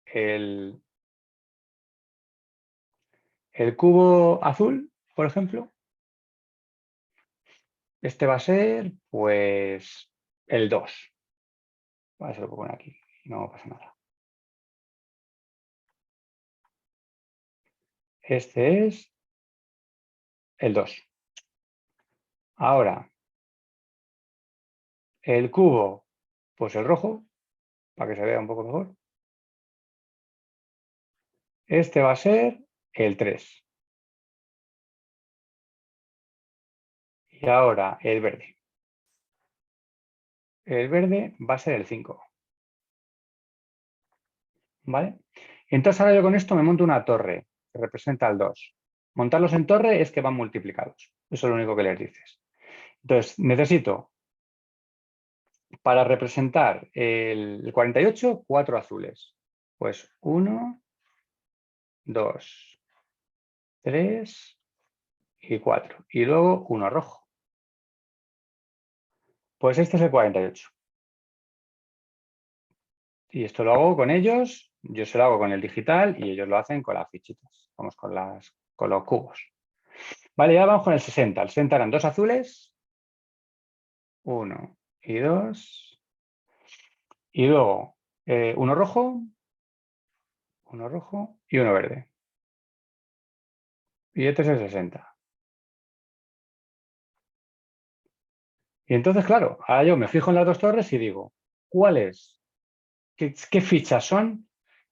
el cubo azul, por ejemplo, este va a ser, pues, el 2. Vale, se lo puedo poner aquí, no pasa nada. Este es el 2. Ahora, el cubo, pues el rojo, para que se vea un poco mejor. Este va a ser el 3. Y ahora el verde. El verde va a ser el 5. ¿Vale? Entonces ahora yo con esto me monto una torre que representa el 2. Montarlos en torre es que van multiplicados. Eso es lo único que les dices. Entonces necesito, para representar el 48, 4 azules. Pues 1, 2, 3 y 4. Y luego uno rojo. Pues este es el 48. Y esto lo hago con ellos, yo se lo hago con el digital y ellos lo hacen con las fichitas. Vamos con los cubos. Vale, ya vamos con el 60. El 60 eran 2 azules, 1 y 2. Y luego uno rojo y uno verde. Y este es el 60. Y entonces, claro, ahora yo me fijo en las dos torres y digo, qué fichas son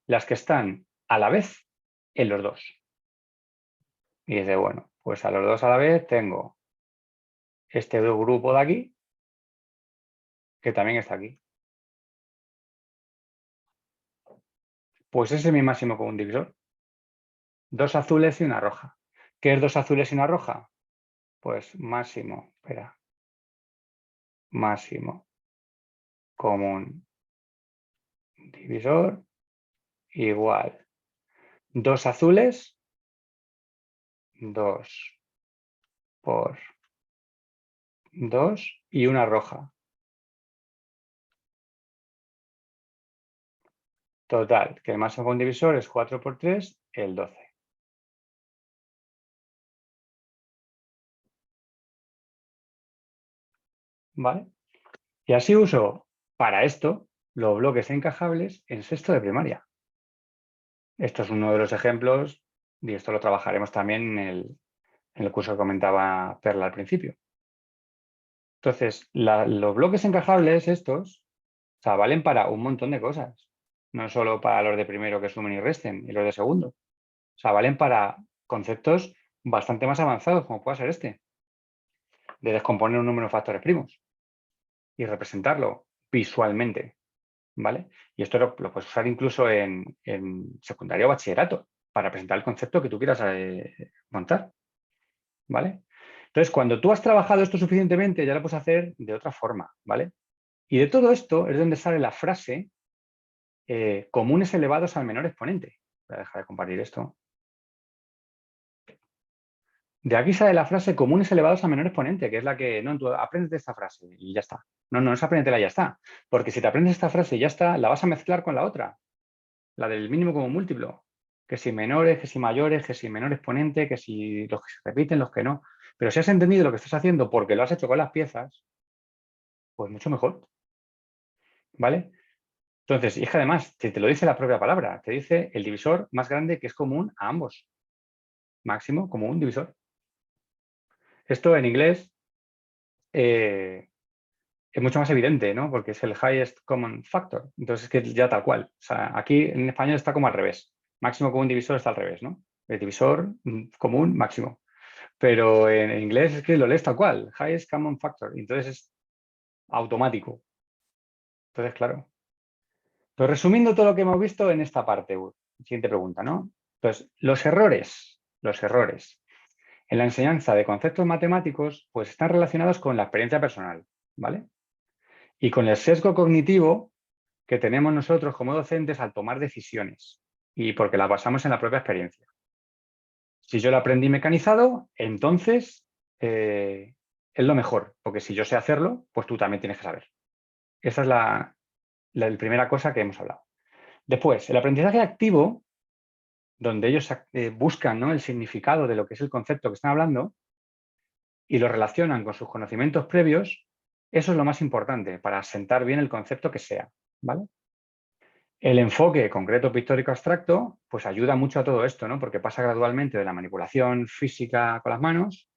las que están a la vez en los dos? Y dice, bueno, pues a los dos a la vez tengo este grupo de aquí, que también está aquí. Pues ese es mi máximo común divisor. Dos azules y una roja. ¿Qué es dos azules y una roja? Pues máximo común divisor igual. Dos azules, 2 por 2 y una roja. Total, que el máximo común divisor es 4 por 3, el 12. ¿Vale? Y así uso para esto los bloques encajables en sexto de primaria. Esto es uno de los ejemplos y esto lo trabajaremos también en el curso que comentaba Perla al principio. Entonces, los bloques encajables estos, o sea, valen para un montón de cosas. No solo para los de primero que sumen y resten y los de segundo. O sea, valen para conceptos bastante más avanzados, como puede ser este, de descomponer un número de factores primos y representarlo visualmente, ¿vale? Y esto lo puedes usar incluso en secundaria o bachillerato para representar el concepto que tú quieras montar, ¿vale? Entonces, cuando tú has trabajado esto suficientemente, ya lo puedes hacer de otra forma, ¿vale? Y de todo esto es donde sale la frase comunes elevados al menor exponente. Voy a dejar de compartir esto. De aquí sale la frase comunes elevados al menor exponente, que es la que, no, tú aprendes esta frase y ya está. No es apréndetela y ya está. Porque si te aprendes esta frase y ya está, la vas a mezclar con la otra, la del mínimo como múltiplo. Que si menores, que si mayores, que si menor exponente, que si los que se repiten, los que no. Pero si has entendido lo que estás haciendo porque lo has hecho con las piezas, pues mucho mejor. ¿Vale? Entonces, y es que además, te lo dice la propia palabra, te dice el divisor más grande que es común a ambos. Máximo común divisor. Esto en inglés es mucho más evidente, ¿no? Porque es el highest common factor. Entonces, es que ya tal cual. O sea, aquí en español está como al revés. Máximo común divisor está al revés, ¿no? El divisor común máximo. Pero en inglés es que lo lees tal cual. Highest common factor. Entonces es automático. Entonces, claro. Pues resumiendo todo lo que hemos visto en esta parte, siguiente pregunta, ¿no? Entonces, los errores en la enseñanza de conceptos matemáticos, pues están relacionados con la experiencia personal, ¿vale? Y con el sesgo cognitivo que tenemos nosotros como docentes al tomar decisiones y porque las basamos en la propia experiencia. Si yo lo aprendí mecanizado, entonces es lo mejor, porque si yo sé hacerlo, pues tú también tienes que saber. Esa es la primera cosa que hemos hablado. Después, el aprendizaje activo, donde ellos buscan, ¿no?, el significado de lo que es el concepto que están hablando y lo relacionan con sus conocimientos previos, eso es lo más importante para asentar bien el concepto que sea, ¿vale? El enfoque concreto pictórico abstracto pues ayuda mucho a todo esto, ¿no? Porque pasa gradualmente de la manipulación física con las manos,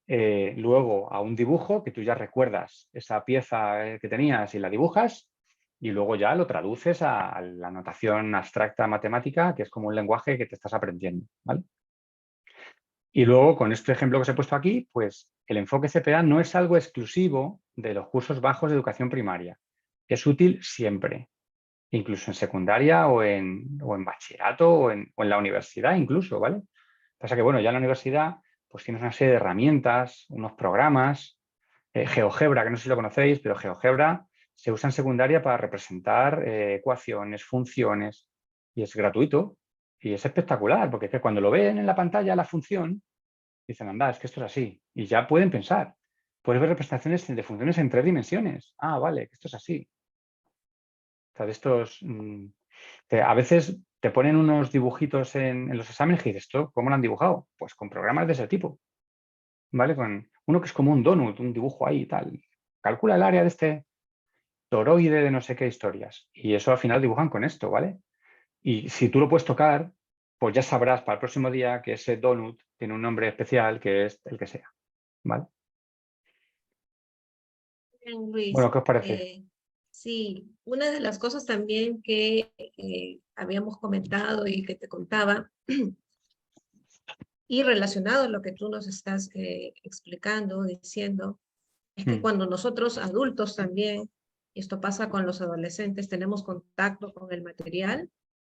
luego a un dibujo, que tú ya recuerdas esa pieza que tenías y la dibujas, y luego ya lo traduces a la notación abstracta matemática, que es como un lenguaje que te estás aprendiendo, ¿vale? Y luego, con este ejemplo que os he puesto aquí, pues el enfoque CPA no es algo exclusivo de los cursos bajos de educación primaria. Es útil siempre, incluso en secundaria o en bachillerato o en la universidad incluso, ¿vale? Pasa que, bueno, ya en la universidad pues tienes una serie de herramientas, unos programas, GeoGebra, que no sé si lo conocéis, pero GeoGebra se usa en secundaria para representar ecuaciones, funciones, y es gratuito y es espectacular, porque es que cuando lo ven en la pantalla la función, dicen, anda, es que esto es así, y ya pueden pensar. Puedes ver representaciones de funciones en 3 dimensiones. Ah, vale, que esto es así. O sea, de estos... a veces te ponen unos dibujitos en los exámenes y dices, ¿esto cómo lo han dibujado? Pues con programas de ese tipo, ¿vale? Con uno que es como un donut, un dibujo ahí y tal. Calcula el área de este toroide de no sé qué historias. Y eso al final dibujan con esto, ¿vale? Y si tú lo puedes tocar, pues ya sabrás para el próximo día que ese donut tiene un nombre especial que es el que sea, ¿vale? Bien, Luis, Bueno, ¿qué os parece? sí, una de las cosas también que habíamos comentado y que te contaba Y relacionado a lo que tú nos estás explicando, diciendo, es que cuando nosotros adultos también, y esto pasa con los adolescentes, tenemos contacto con el material,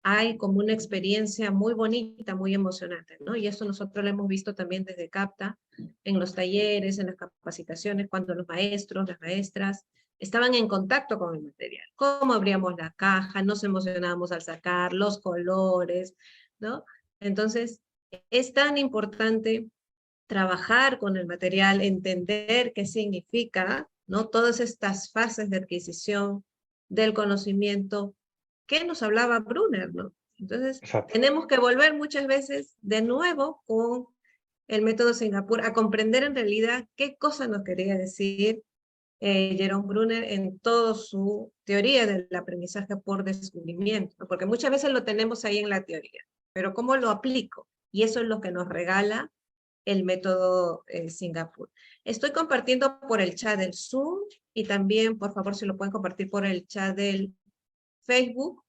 hay como una experiencia muy bonita, muy emocionante, ¿no? Y esto nosotros lo hemos visto también desde CAPTA, en los talleres, en las capacitaciones, cuando los maestros, las maestras, estaban en contacto con el material. Cómo abríamos la caja, nos emocionábamos al sacar, los colores, ¿no? Entonces, es tan importante trabajar con el material, entender qué significa, ¿no? Todas estas fases de adquisición del conocimiento que nos hablaba Brunner, ¿no? Entonces, Exacto. tenemos que volver muchas veces de nuevo con el método Singapur a comprender en realidad qué cosa nos quería decir Jerome Brunner en toda su teoría del aprendizaje por descubrimiento, ¿no? Porque muchas veces lo tenemos ahí en la teoría, pero ¿cómo lo aplico? Y eso es lo que nos regala el método Singapur. Estoy compartiendo por el chat del Zoom y también, por favor, si lo pueden compartir por el chat del Facebook,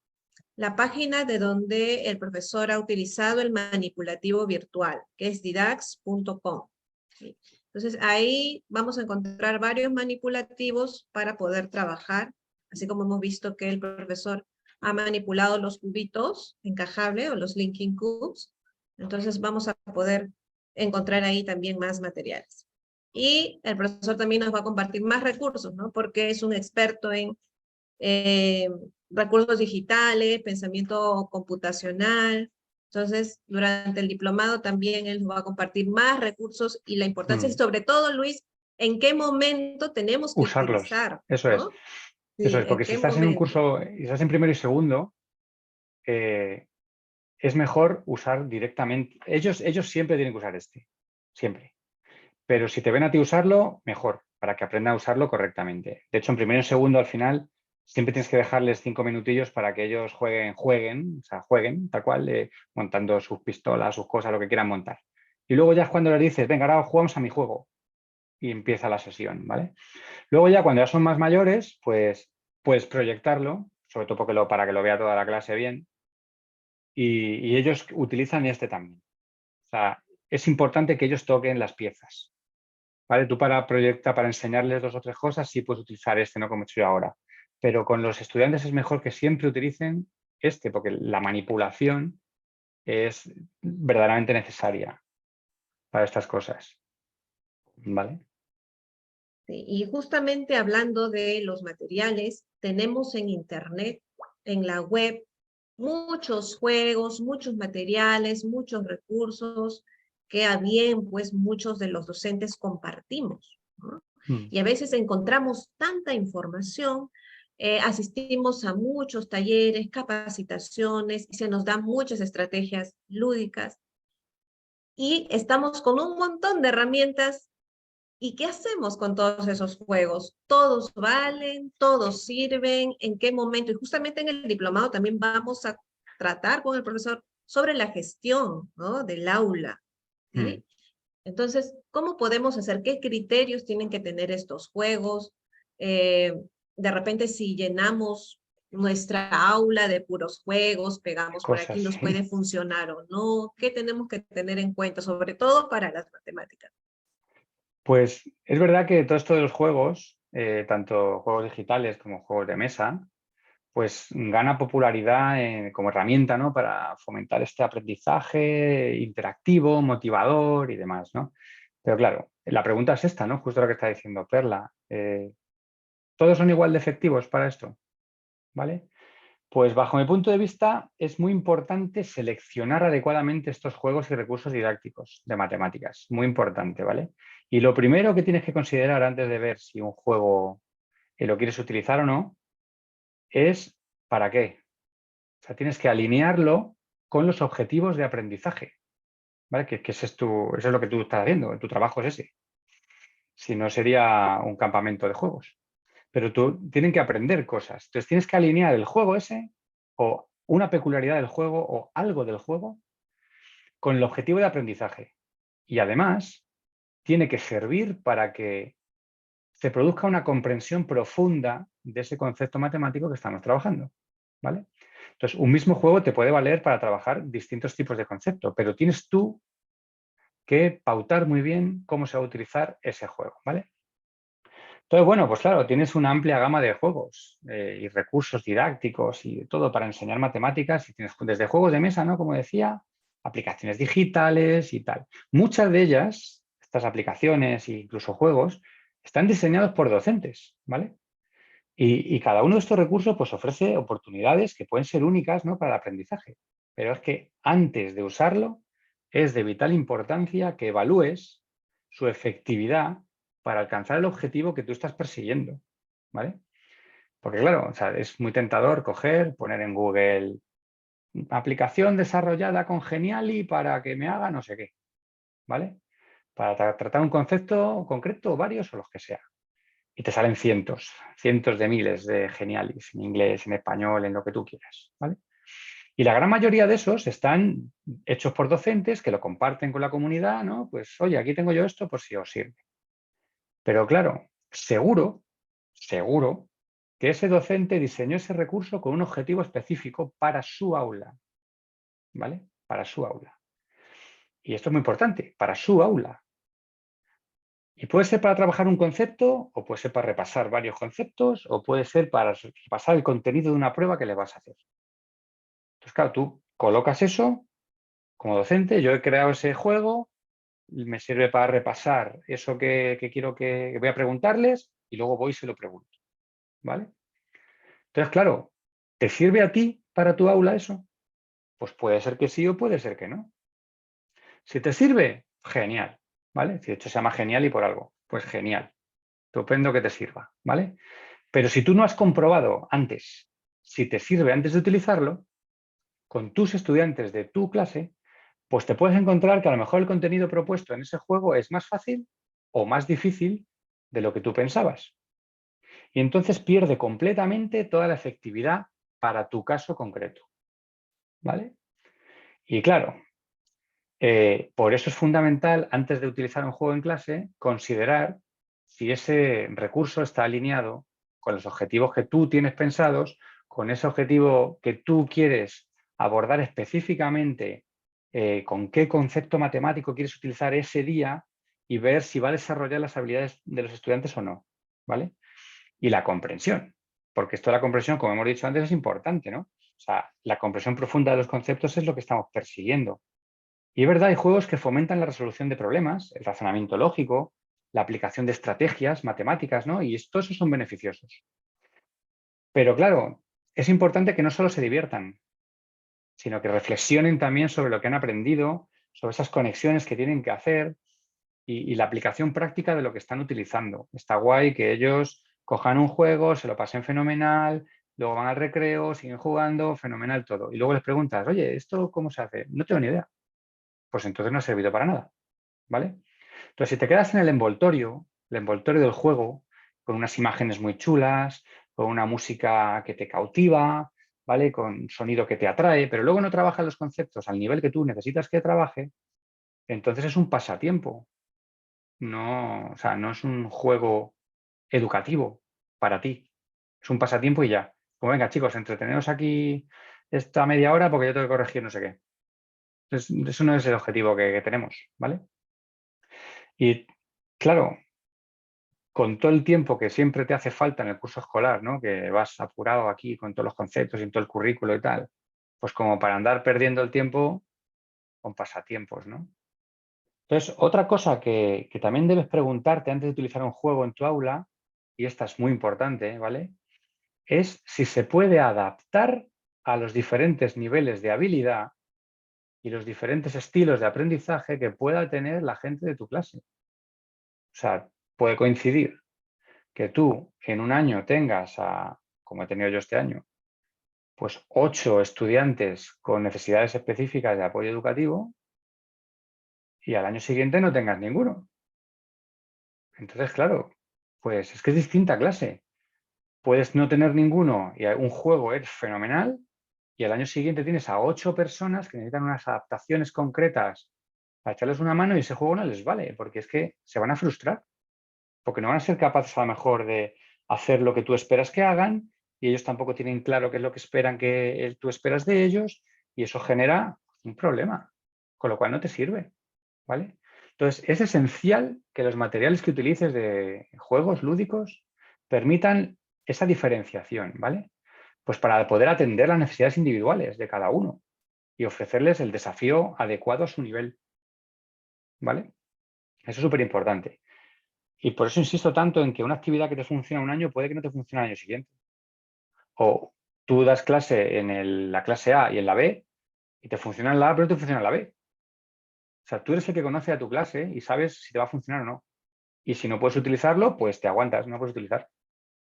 la página de donde el profesor ha utilizado el manipulativo virtual, que es didax.com. ¿Sí? Entonces, ahí vamos a encontrar varios manipulativos para poder trabajar, así como hemos visto que el profesor ha manipulado los cubitos encajables o los linking cubes. Entonces, vamos a poder encontrar ahí también más materiales. Y el profesor también nos va a compartir más recursos, ¿no? Porque es un experto en recursos digitales, pensamiento computacional. Entonces, durante el diplomado también él nos va a compartir más recursos y la importancia, y sobre todo, Luis, en qué momento tenemos que Usarlos, utilizar, eso es. ¿no? Eso Sí, es, en porque si qué estás en un momento. curso, y estás en primero y segundo, es mejor usar directamente. Ellos siempre tienen que usar este, siempre. Pero si te ven a ti usarlo, mejor, para que aprendan a usarlo correctamente. De hecho, en primero y segundo, al final, siempre tienes que dejarles 5 minutillos para que ellos jueguen, o sea, jueguen, tal cual, montando sus pistolas, sus cosas, lo que quieran montar. Y luego ya es cuando les dices, venga, ahora jugamos a mi juego. Y empieza la sesión, ¿vale? Luego ya cuando ya son más mayores, pues puedes proyectarlo, sobre todo porque para que lo vea toda la clase bien, y ellos utilizan este también. O sea, es importante que ellos toquen las piezas, ¿vale? Tú para proyectar, para enseñarles 2 o 3 cosas, sí puedes utilizar este, no como he hecho yo ahora. Pero con los estudiantes es mejor que siempre utilicen este, porque la manipulación es verdaderamente necesaria para estas cosas, ¿vale? Sí, y justamente hablando de los materiales, tenemos en Internet, en la web, muchos juegos, muchos materiales, muchos recursos que a bien, pues muchos de los docentes compartimos, ¿no? Mm. Y a veces encontramos tanta información, asistimos a muchos talleres, capacitaciones, y se nos dan muchas estrategias lúdicas, y estamos con un montón de herramientas. ¿Y qué hacemos con todos esos juegos? ¿Todos valen? ¿Todos sirven? ¿En qué momento? Y justamente en el diplomado también vamos a tratar con el profesor sobre la gestión, ¿no? Del aula, Mm. ¿sí? Entonces, ¿cómo podemos hacer? ¿Qué criterios tienen que tener estos juegos? De repente, si llenamos nuestra aula de puros juegos, pegamos por aquí, Cosas, ¿nos puede sí. funcionar o no? ¿Qué tenemos que tener en cuenta, sobre todo para las matemáticas? Pues es verdad que todo esto de los juegos, tanto juegos digitales como juegos de mesa, pues gana popularidad como herramienta, ¿no? Para fomentar este aprendizaje interactivo, motivador y demás, ¿no? Pero claro, la pregunta es esta, ¿no? Justo lo que está diciendo Perla. ¿Todos son igual de efectivos para esto? ¿Vale? Pues bajo mi punto de vista es muy importante seleccionar adecuadamente estos juegos y recursos didácticos de matemáticas. Muy importante, ¿vale? Y lo primero que tienes que considerar antes de ver si un juego lo quieres utilizar o no es ¿para qué? O sea, tienes que alinearlo con los objetivos de aprendizaje, ¿vale? Que eso es lo que tú estás haciendo, tu trabajo es ese. Si no, sería un campamento de juegos. Pero tú tienen que aprender cosas. Entonces tienes que alinear el juego ese o una peculiaridad del juego o algo del juego con el objetivo de aprendizaje. Y además tiene que servir para que se produzca una comprensión profunda de ese concepto matemático que estamos trabajando, ¿vale? Entonces, un mismo juego te puede valer para trabajar distintos tipos de conceptos, pero tienes tú que pautar muy bien cómo se va a utilizar ese juego, ¿vale? Entonces, bueno, pues claro, tienes una amplia gama de juegos y recursos didácticos y todo para enseñar matemáticas. Y tienes desde juegos de mesa, ¿no? Como decía, aplicaciones digitales y tal. Muchas de ellas, estas aplicaciones e incluso juegos, están diseñados por docentes, ¿vale? Y cada uno de estos recursos pues, ofrece oportunidades que pueden ser únicas, ¿no? Para el aprendizaje. Pero es que antes de usarlo, es de vital importancia que evalúes su efectividad para alcanzar el objetivo que tú estás persiguiendo, ¿vale? Porque claro, o sea, es muy tentador coger, poner en Google aplicación desarrollada con Geniali para que me haga no sé qué, ¿vale? Para tratar un concepto concreto o varios o los que sea. Y te salen cientos, cientos de miles de Genialis en inglés, en español, en lo que tú quieras, ¿vale? Y la gran mayoría de esos están hechos por docentes que lo comparten con la comunidad, ¿no? Pues, oye, aquí tengo yo esto por si os sirve. Pero claro, seguro que ese docente diseñó ese recurso con un objetivo específico para su aula, ¿vale? Para su aula. Y esto es muy importante, para su aula. Y puede ser para trabajar un concepto, o puede ser para repasar varios conceptos, o puede ser para repasar el contenido de una prueba que le vas a hacer. Entonces, claro, tú colocas eso como docente, yo he creado ese juego, me sirve para repasar eso que quiero que voy a preguntarles y luego voy y se lo pregunto, ¿vale? Entonces, claro, ¿te sirve a ti para tu aula eso? Pues puede ser que sí o puede ser que no. Si te sirve, genial, ¿vale? Si de hecho se llama genial y por algo, pues genial, estupendo que te sirva, ¿vale? Pero si tú no has comprobado antes si te sirve antes de utilizarlo, con tus estudiantes de tu clase, pues te puedes encontrar que a lo mejor el contenido propuesto en ese juego es más fácil o más difícil de lo que tú pensabas. Y entonces pierde completamente toda la efectividad para tu caso concreto, ¿vale? Y claro, por eso es fundamental, antes de utilizar un juego en clase, considerar si ese recurso está alineado con los objetivos que tú tienes pensados, con ese objetivo que tú quieres abordar específicamente, con qué concepto matemático quieres utilizar ese día y ver si va a desarrollar las habilidades de los estudiantes o no, ¿vale? Y la comprensión, porque esto de la comprensión, como hemos dicho antes, es importante, ¿no? O sea, la comprensión profunda de los conceptos es lo que estamos persiguiendo. Y es verdad, hay juegos que fomentan la resolución de problemas, el razonamiento lógico, la aplicación de estrategias matemáticas, ¿no? Y todos esos son beneficiosos. Pero claro, es importante que no solo se diviertan, sino que reflexionen también sobre lo que han aprendido, sobre esas conexiones que tienen que hacer y la aplicación práctica de lo que están utilizando. Está guay que ellos cojan un juego, se lo pasen fenomenal, luego van al recreo, siguen jugando, fenomenal todo. Y luego les preguntas, oye, ¿esto cómo se hace? No tengo ni idea. Pues entonces no ha servido para nada, ¿vale? Entonces, si te quedas en el envoltorio del juego, con unas imágenes muy chulas, con una música que te cautiva, ¿vale? Con sonido que te atrae, pero luego no trabajas los conceptos al nivel que tú necesitas que trabaje, entonces es un pasatiempo. No, o sea, no es un juego educativo para ti. Es un pasatiempo y ya. Pues venga, chicos, entreteneos aquí esta media hora porque yo tengo que corregir no sé qué. Entonces, eso no es el objetivo que tenemos, ¿vale? Y claro, con todo el tiempo que siempre te hace falta en el curso escolar, ¿no? Que vas apurado aquí con todos los conceptos y todo el currículo y tal, pues como para andar perdiendo el tiempo con pasatiempos, ¿no? Entonces, otra cosa que también debes preguntarte antes de utilizar un juego en tu aula, y esta es muy importante, ¿vale? Es si se puede adaptar a los diferentes niveles de habilidad y los diferentes estilos de aprendizaje que pueda tener la gente de tu clase. O sea, puede coincidir que tú en un año tengas, como he tenido yo este año, pues 8 estudiantes con necesidades específicas de apoyo educativo y al año siguiente no tengas ninguno. Entonces, claro, pues es que es distinta clase. Puedes no tener ninguno y un juego es fenomenal y al año siguiente tienes a 8 personas que necesitan unas adaptaciones concretas para echarles una mano y ese juego no les vale, porque es que se van a frustrar, porque no van a ser capaces a lo mejor de hacer lo que tú esperas que hagan y ellos tampoco tienen claro qué es lo que esperan que tú esperas de ellos y eso genera un problema, con lo cual no te sirve, ¿vale? Entonces, es esencial que los materiales que utilices de juegos lúdicos permitan esa diferenciación, ¿vale? Pues para poder atender las necesidades individuales de cada uno y ofrecerles el desafío adecuado a su nivel, ¿vale? Eso es súper importante. Y por eso insisto tanto en que una actividad que te funciona un año puede que no te funcione al año siguiente. O tú das clase en la clase A y en la B y te funciona en la A pero no te funciona en la B. O sea, tú eres el que conoce a tu clase y sabes si te va a funcionar o no. Y si no puedes utilizarlo, pues te aguantas, no puedes utilizar.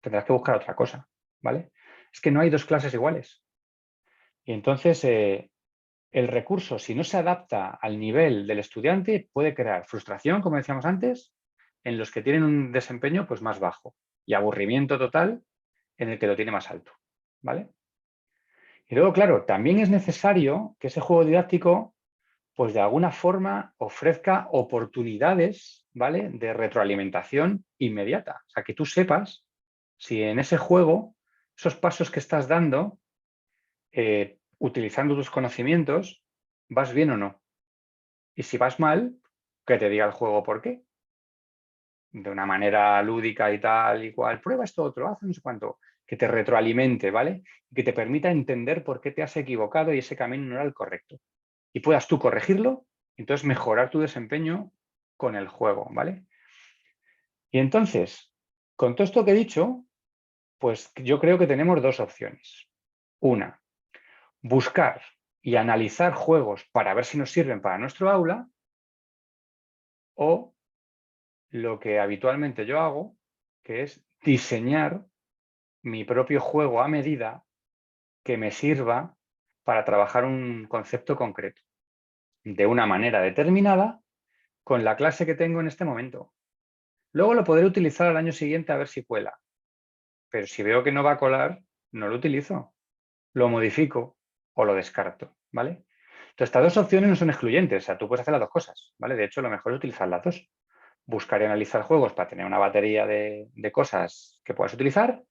Tendrás que buscar otra cosa, ¿vale? Es que no hay dos clases iguales. Y entonces el recurso, si no se adapta al nivel del estudiante, puede crear frustración, como decíamos antes, en los que tienen un desempeño pues, más bajo y aburrimiento total en el que lo tiene más alto, ¿vale? Y luego, claro, también es necesario que ese juego didáctico, pues de alguna forma ofrezca oportunidades, ¿vale? De retroalimentación inmediata. O sea, que tú sepas si en ese juego, esos pasos que estás dando, utilizando tus conocimientos, vas bien o no. Y si vas mal, que te diga el juego por qué. De una manera lúdica y tal y cual. Prueba esto otro, haz no sé cuánto. Que te retroalimente, ¿vale? Y que te permita entender por qué te has equivocado y ese camino no era el correcto. Y puedas tú corregirlo y entonces mejorar tu desempeño con el juego, ¿vale? Y entonces, con todo esto que he dicho, pues yo creo que tenemos dos opciones. Una, buscar y analizar juegos para ver si nos sirven para nuestro aula, o lo que habitualmente yo hago, que es diseñar mi propio juego a medida que me sirva para trabajar un concepto concreto, de una manera determinada, con la clase que tengo en este momento. Luego lo podré utilizar al año siguiente a ver si cuela, pero si veo que no va a colar, no lo utilizo, lo modifico o lo descarto, ¿vale? Entonces, estas dos opciones no son excluyentes, o sea, tú puedes hacer las dos cosas, ¿vale? De hecho, lo mejor es utilizar las dos. Buscar y analizar juegos para tener una batería de cosas que puedas utilizar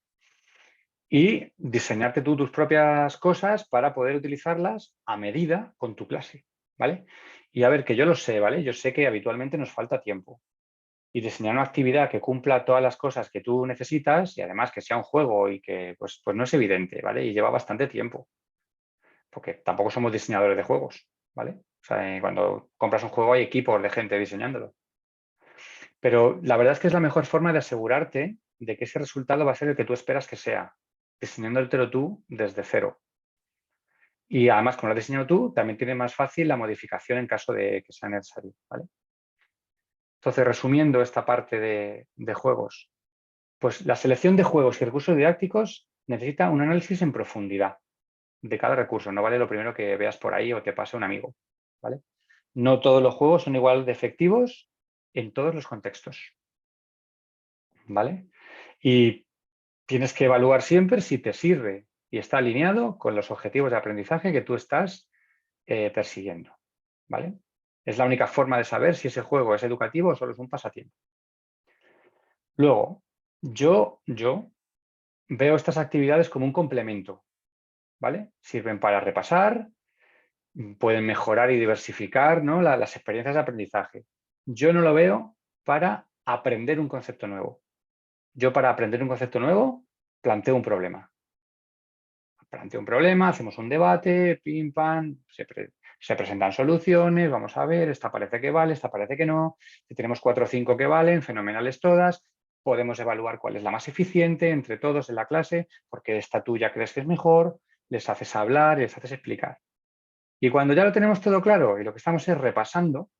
y diseñarte tú tus propias cosas para poder utilizarlas a medida con tu clase, ¿vale? Y a ver, que yo lo sé, ¿vale? Yo sé que habitualmente nos falta tiempo. Y diseñar una actividad que cumpla todas las cosas que tú necesitas y además que sea un juego y que pues no es evidente, ¿vale? Y lleva bastante tiempo, porque tampoco somos diseñadores de juegos, ¿vale? O sea, cuando compras un juego hay equipos de gente diseñándolo. Pero la verdad es que es la mejor forma de asegurarte de que ese resultado va a ser el que tú esperas que sea, diseñándotelo tú desde cero. Y además, como lo has diseñado tú, también tiene más fácil la modificación en caso de que sea necesario, ¿vale? Entonces, resumiendo esta parte de juegos, pues la selección de juegos y recursos didácticos necesita un análisis en profundidad de cada recurso. No vale lo primero que veas por ahí o te pase un amigo, ¿vale? No todos los juegos son igual de efectivos en todos los contextos, ¿vale? Y tienes que evaluar siempre si te sirve y está alineado con los objetivos de aprendizaje que tú estás persiguiendo, ¿vale? Es la única forma de saber si ese juego es educativo o solo es un pasatiempo. Luego, yo veo estas actividades como un complemento, ¿vale? Sirven para repasar, pueden mejorar y diversificar, ¿no? las experiencias de aprendizaje. Yo no lo veo para aprender un concepto nuevo. Yo para aprender un concepto nuevo planteo un problema. Planteo un problema, hacemos un debate, pim, pam, se presentan soluciones, vamos a ver, esta parece que vale, esta parece que no. Si tenemos 4 o 5 que valen, fenomenales todas. Podemos evaluar cuál es la más eficiente entre todos en la clase, porque esta tuya crees que es mejor, les haces hablar, les haces explicar. Y cuando ya lo tenemos todo claro y lo que estamos es repasando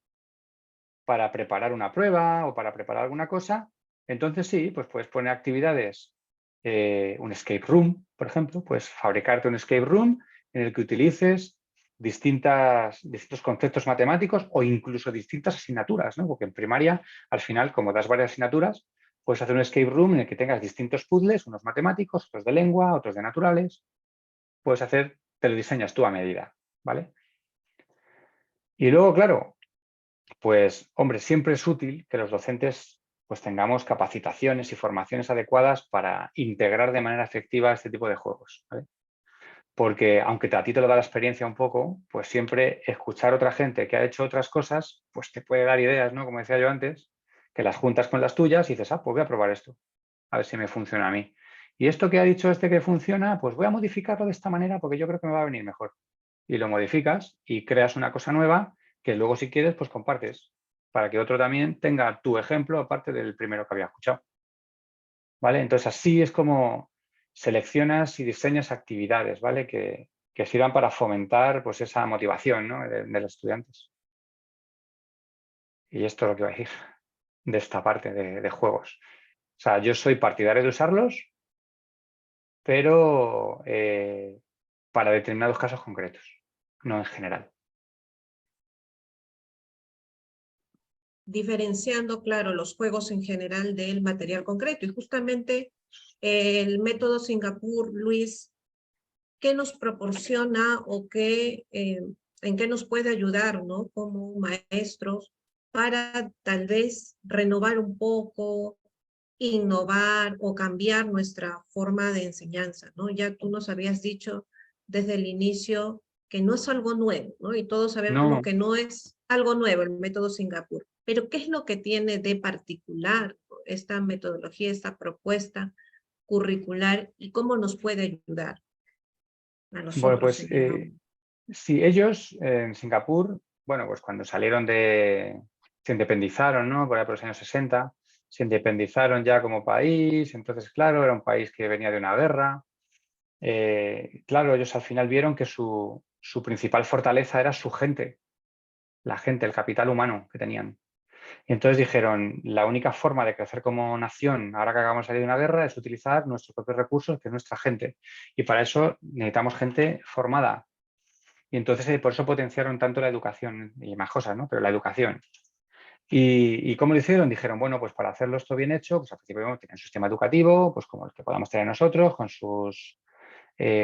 para preparar una prueba o para preparar alguna cosa, entonces sí, pues puedes poner actividades, un escape room, por ejemplo, puedes fabricarte un escape room en el que utilices distintos conceptos matemáticos o incluso distintas asignaturas, ¿no? Porque en primaria, al final, como das varias asignaturas, puedes hacer un escape room en el que tengas distintos puzzles, unos matemáticos, otros de lengua, otros de naturales. Puedes hacer, te lo diseñas tú a medida, ¿vale? Y luego, claro, pues, hombre, siempre es útil que los docentes pues tengamos capacitaciones y formaciones adecuadas para integrar de manera efectiva este tipo de juegos, ¿vale? porque aunque a ti te lo da la experiencia un poco, pues siempre escuchar a otra gente que ha hecho otras cosas, pues te puede dar ideas, ¿no? Como decía yo antes, que las juntas con las tuyas y dices, ah, pues voy a probar esto, a ver si me funciona a mí. Y esto que ha dicho este que funciona, pues voy a modificarlo de esta manera porque yo creo que me va a venir mejor. Y lo modificas y creas una cosa nueva que luego, si quieres, pues compartes para que otro también tenga tu ejemplo aparte del primero que había escuchado. ¿Vale? Entonces, así es como seleccionas y diseñas actividades, ¿vale? Que sirvan para fomentar, pues, esa motivación, ¿no? de los estudiantes. Y esto es lo que iba a decir de esta parte de juegos. O sea, yo soy partidario de usarlos, pero para determinados casos concretos, no en general. Diferenciando, claro, los juegos en general del material concreto. Y justamente el método Singapur, Luis, ¿qué nos proporciona o en qué nos puede ayudar, ¿no? Como maestros para tal vez renovar un poco, innovar o cambiar nuestra forma de enseñanza, ¿no? Ya tú nos habías dicho desde el inicio que no es algo nuevo, ¿no? Y todos sabemos No, que no es algo nuevo el método Singapur. Pero ¿qué es lo que tiene de particular esta metodología, esta propuesta curricular y cómo nos puede ayudar a bueno, nosotros pues en el aula? sí, ellos en Singapur, bueno, pues cuando se independizaron, ¿no? Por ahí por los años 60, se independizaron ya como país, entonces, claro, era un país que venía de una guerra. Claro, ellos al final vieron que su principal fortaleza era su gente, la gente, el capital humano que tenían. Y entonces dijeron, la única forma de crecer como nación, ahora que acabamos de salir de una guerra, es utilizar nuestros propios recursos, que es nuestra gente. Y para eso necesitamos gente formada. Y entonces por eso potenciaron tanto la educación y más cosas, ¿no? Pero la educación. ¿Y cómo lo hicieron? Dijeron, bueno, pues para hacerlo esto bien hecho, pues al principio tienen un sistema educativo, pues como el que podamos tener nosotros, con sus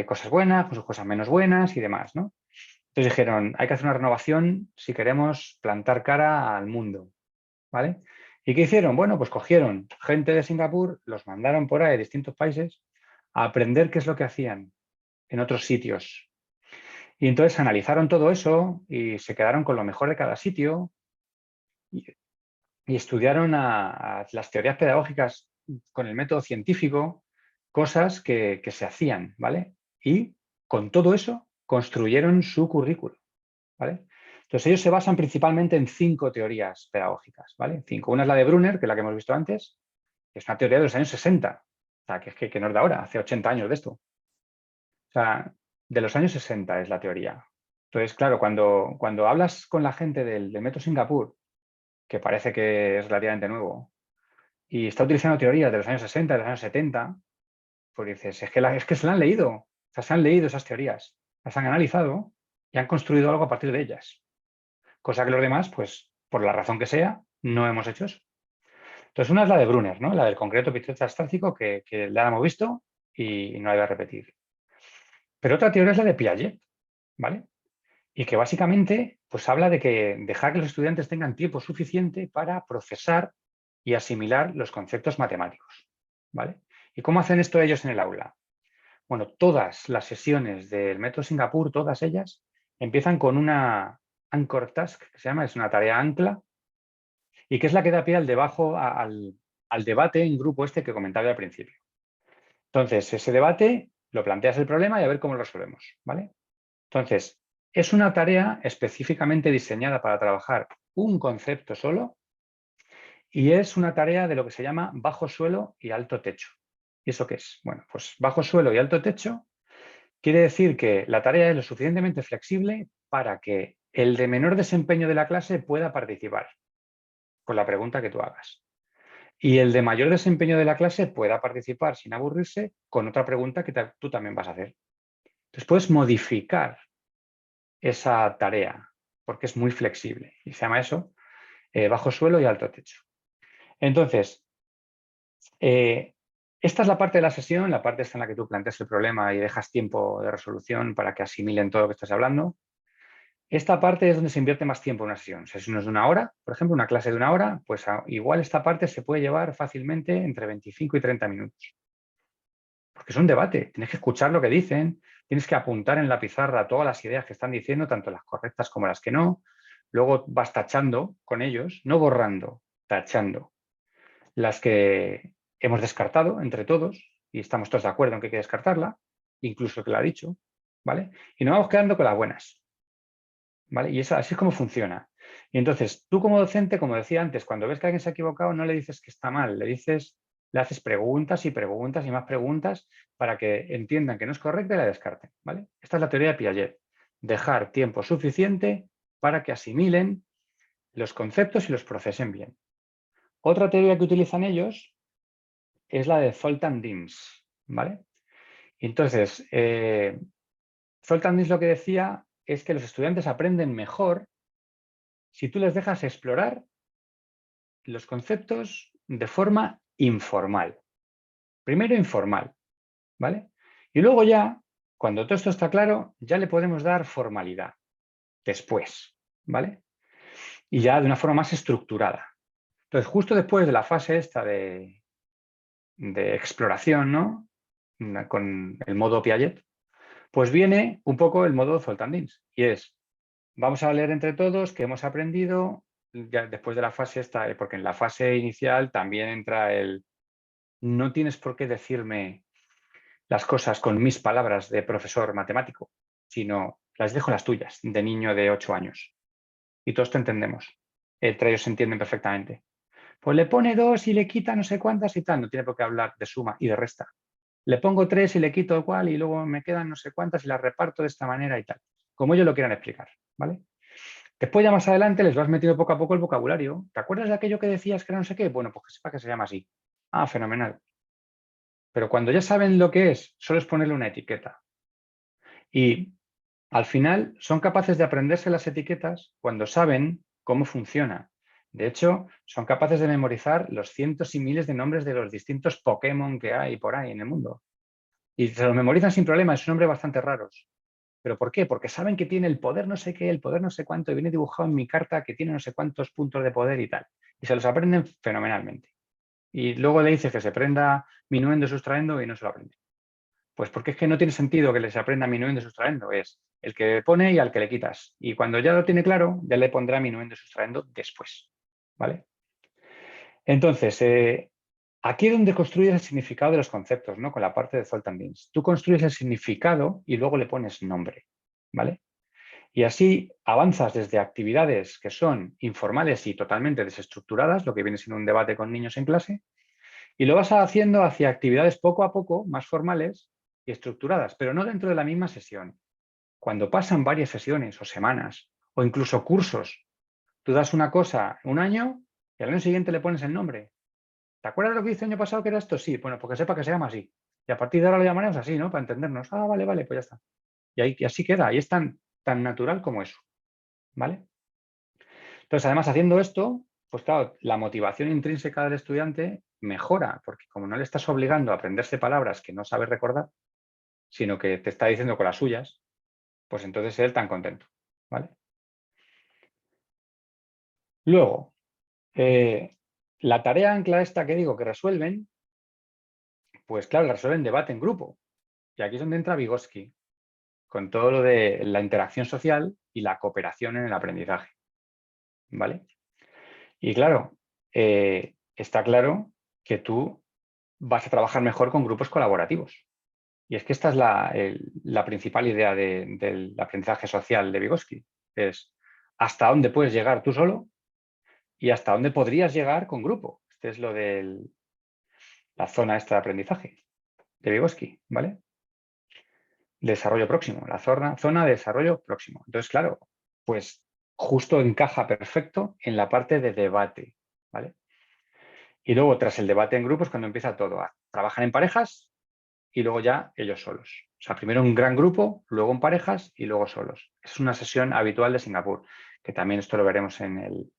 cosas buenas, con sus cosas menos buenas y demás, ¿no? Entonces dijeron, hay que hacer una renovación si queremos plantar cara al mundo, ¿vale? ¿Y qué hicieron? Bueno, pues cogieron gente de Singapur, los mandaron por ahí a distintos países a aprender qué es lo que hacían en otros sitios. Y entonces analizaron todo eso y se quedaron con lo mejor de cada sitio y, y estudiaron a las teorías pedagógicas con el método científico, cosas que se hacían, ¿vale? Y con todo eso construyeron su currículo, ¿vale? Entonces ellos se basan principalmente en 5 teorías pedagógicas, ¿vale? 5. Una es la de Brunner, que es la que hemos visto antes, que es una teoría de los años 60, o sea, que no es de ahora, hace 80 años de esto. O sea, de los años 60 es la teoría. Entonces, claro, cuando hablas con la gente del método Singapur, que parece que es relativamente nuevo, y está utilizando teorías de los años 60, de los años 70, pues dices, es que se la han leído. O sea, se han leído esas teorías, las han analizado y han construido algo a partir de ellas. Cosa que los demás, pues, por la razón que sea, no hemos hecho eso. Entonces, una es la de Brunner, ¿no? La del concreto epicéntrico que la hemos visto y no la voy a repetir. Pero otra teoría es la de Piaget, ¿vale? Y que básicamente pues habla de que dejar que los estudiantes tengan tiempo suficiente para procesar y asimilar los conceptos matemáticos, ¿vale? ¿Y cómo hacen esto ellos en el aula? Bueno, todas las sesiones del método Singapur, todas ellas, empiezan con una anchor task, que se llama, es una tarea ancla, y que es la que da pie al debate en grupo este que comentaba al principio. Entonces, ese debate lo planteas el problema y a ver cómo lo resolvemos, ¿vale? Entonces, es una tarea específicamente diseñada para trabajar un concepto solo y es una tarea de lo que se llama bajo suelo y alto techo. ¿Y eso qué es? Bueno, pues bajo suelo y alto techo quiere decir que la tarea es lo suficientemente flexible para que el de menor desempeño de la clase pueda participar con la pregunta que tú hagas. Y el de mayor desempeño de la clase pueda participar sin aburrirse con otra pregunta que tú también vas a hacer. Entonces puedes modificar esa tarea porque es muy flexible y se llama eso bajo suelo y alto techo. Entonces, esta es la parte de la sesión, la parte esta en la que tú planteas el problema y dejas tiempo de resolución para que asimilen todo lo que estás hablando. Esta parte es donde se invierte más tiempo en una sesión. Si no es de una hora, por ejemplo, una clase de una hora, pues igual esta parte se puede llevar fácilmente entre 25 y 30 minutos. porque es un debate, tienes que escuchar lo que dicen, tienes que apuntar en la pizarra todas las ideas que están diciendo, tanto las correctas como las que no, luego vas tachando con ellos, no borrando, tachando las que hemos descartado entre todos y estamos todos de acuerdo en que hay que descartarla, incluso el que lo ha dicho, ¿vale? Y nos vamos quedando con las buenas, ¿vale? Y eso, así es como funciona. Y entonces, tú como docente, como decía antes, cuando ves que alguien se ha equivocado, no le dices que está mal, le haces preguntas y preguntas y más preguntas para que entiendan que no es correcta y la descarten, ¿vale? Esta es la teoría de Piaget. Dejar tiempo suficiente para que asimilen los conceptos y los procesen bien. Otra teoría que utilizan ellos es la de Zoltan Dims, ¿vale? Y entonces, Zoltan Dims lo que decía es que los estudiantes aprenden mejor si tú les dejas explorar los conceptos de forma informal. Primero informal, ¿vale? Y luego ya, cuando todo esto está claro, ya le podemos dar formalidad después, ¿vale? Y ya de una forma más estructurada. Entonces, justo después de la fase esta de exploración, ¿no? Con el modo Piaget, pues viene un poco el modo Zoltan Dims, y es, vamos a leer entre todos qué hemos aprendido ya después de la fase esta, porque en la fase inicial también entra el, no tienes por qué decirme las cosas con mis palabras de profesor matemático, sino las dejo las tuyas, de niño de 8 años. Y todos te entendemos. Entre ellos se entienden perfectamente. Pues le pone 2 y le quita no sé cuántas y tal. No tiene por qué hablar de suma y de resta. Le pongo 3 y le quito cual y luego me quedan no sé cuántas y las reparto de esta manera y tal. Como ellos lo quieran explicar, ¿vale? Después ya más adelante les vas metiendo poco a poco el vocabulario. ¿Te acuerdas de aquello que decías que era no sé qué? Bueno, pues que sepa que se llama así. Ah, fenomenal. Pero cuando ya saben lo que es, solo es ponerle una etiqueta. Y al final son capaces de aprenderse las etiquetas cuando saben cómo funciona. De hecho, son capaces de memorizar los cientos y miles de nombres de los distintos Pokémon que hay por ahí en el mundo. Y se los memorizan sin problema, es un nombre bastante raros. ¿Pero por qué? Porque saben que tiene el poder no sé qué, el poder no sé cuánto, y viene dibujado en mi carta que tiene no sé cuántos puntos de poder y tal. Y se los aprenden fenomenalmente. Y luego le dices que se prenda minuendo, sustrayendo y no se lo aprende. Pues porque es que no tiene sentido que les aprenda minuendo y sustrayendo. Es el que pone y al que le quitas. Y cuando ya lo tiene claro, ya le pondrá minuendo y sustrayendo después. ¿Vale? Entonces, aquí es donde construyes el significado de los conceptos, ¿no? Con la parte de Zoltan Dims. Tú construyes el significado y luego le pones nombre. ¿Vale? Y así avanzas desde actividades que son informales y totalmente desestructuradas, lo que viene siendo un debate con niños en clase, y lo vas haciendo hacia actividades poco a poco más formales y estructuradas, pero no dentro de la misma sesión. Cuando pasan varias sesiones o semanas o incluso cursos, tú das una cosa un año y al año siguiente le pones el nombre. ¿Te acuerdas lo que hice el año pasado que era esto? Sí, bueno, porque sepa que se llama así. Y a partir de ahora lo llamaremos así, ¿no? Para entendernos. Ah, vale, vale, pues ya está. Y así queda. Y es tan natural como eso. ¿Vale? Entonces, además, haciendo esto, pues claro, la motivación intrínseca del estudiante mejora, porque como no le estás obligando a aprenderse palabras que no sabe recordar, sino que te está diciendo con las suyas, pues entonces él tan contento, ¿vale? Luego, la tarea ancla esta que digo que resuelven, pues claro, la resuelven debate en grupo. Y aquí es donde entra Vygotsky, con todo lo de la interacción social y la cooperación en el aprendizaje, ¿vale? Y claro, está claro que tú vas a trabajar mejor con grupos colaborativos. Y es que esta es la principal idea del aprendizaje social de Vygotsky. Es hasta dónde puedes llegar tú solo y hasta dónde podrías llegar con grupo. Este es lo de la zona esta de aprendizaje de Vygotsky, ¿vale? Desarrollo próximo, la zona de desarrollo próximo. Entonces, claro, pues justo encaja perfecto en la parte de debate, ¿vale? Y luego, tras el debate en grupos, cuando empieza todo, trabajan en parejas y luego ya ellos solos. O sea, primero un gran grupo, luego en parejas y luego solos. Es una sesión habitual de Singapur, que también esto lo veremos en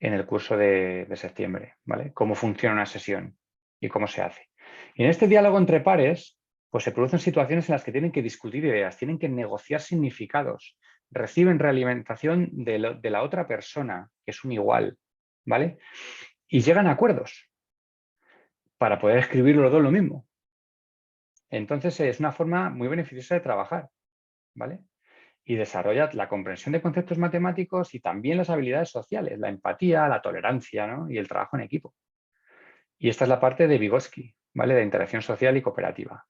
el curso de septiembre, ¿vale? Cómo funciona una sesión y cómo se hace. Y en este diálogo entre pares, pues se producen situaciones en las que tienen que discutir ideas, tienen que negociar significados, reciben realimentación de la otra persona, que es un igual, ¿vale? Y llegan a acuerdos para poder escribir los dos lo mismo. Entonces es una forma muy beneficiosa de trabajar, ¿vale? Y desarrolla la comprensión de conceptos matemáticos y también las habilidades sociales, la empatía, la tolerancia, ¿no? Y el trabajo en equipo. Y esta es la parte de Vygotsky, ¿vale? De interacción social y cooperativa.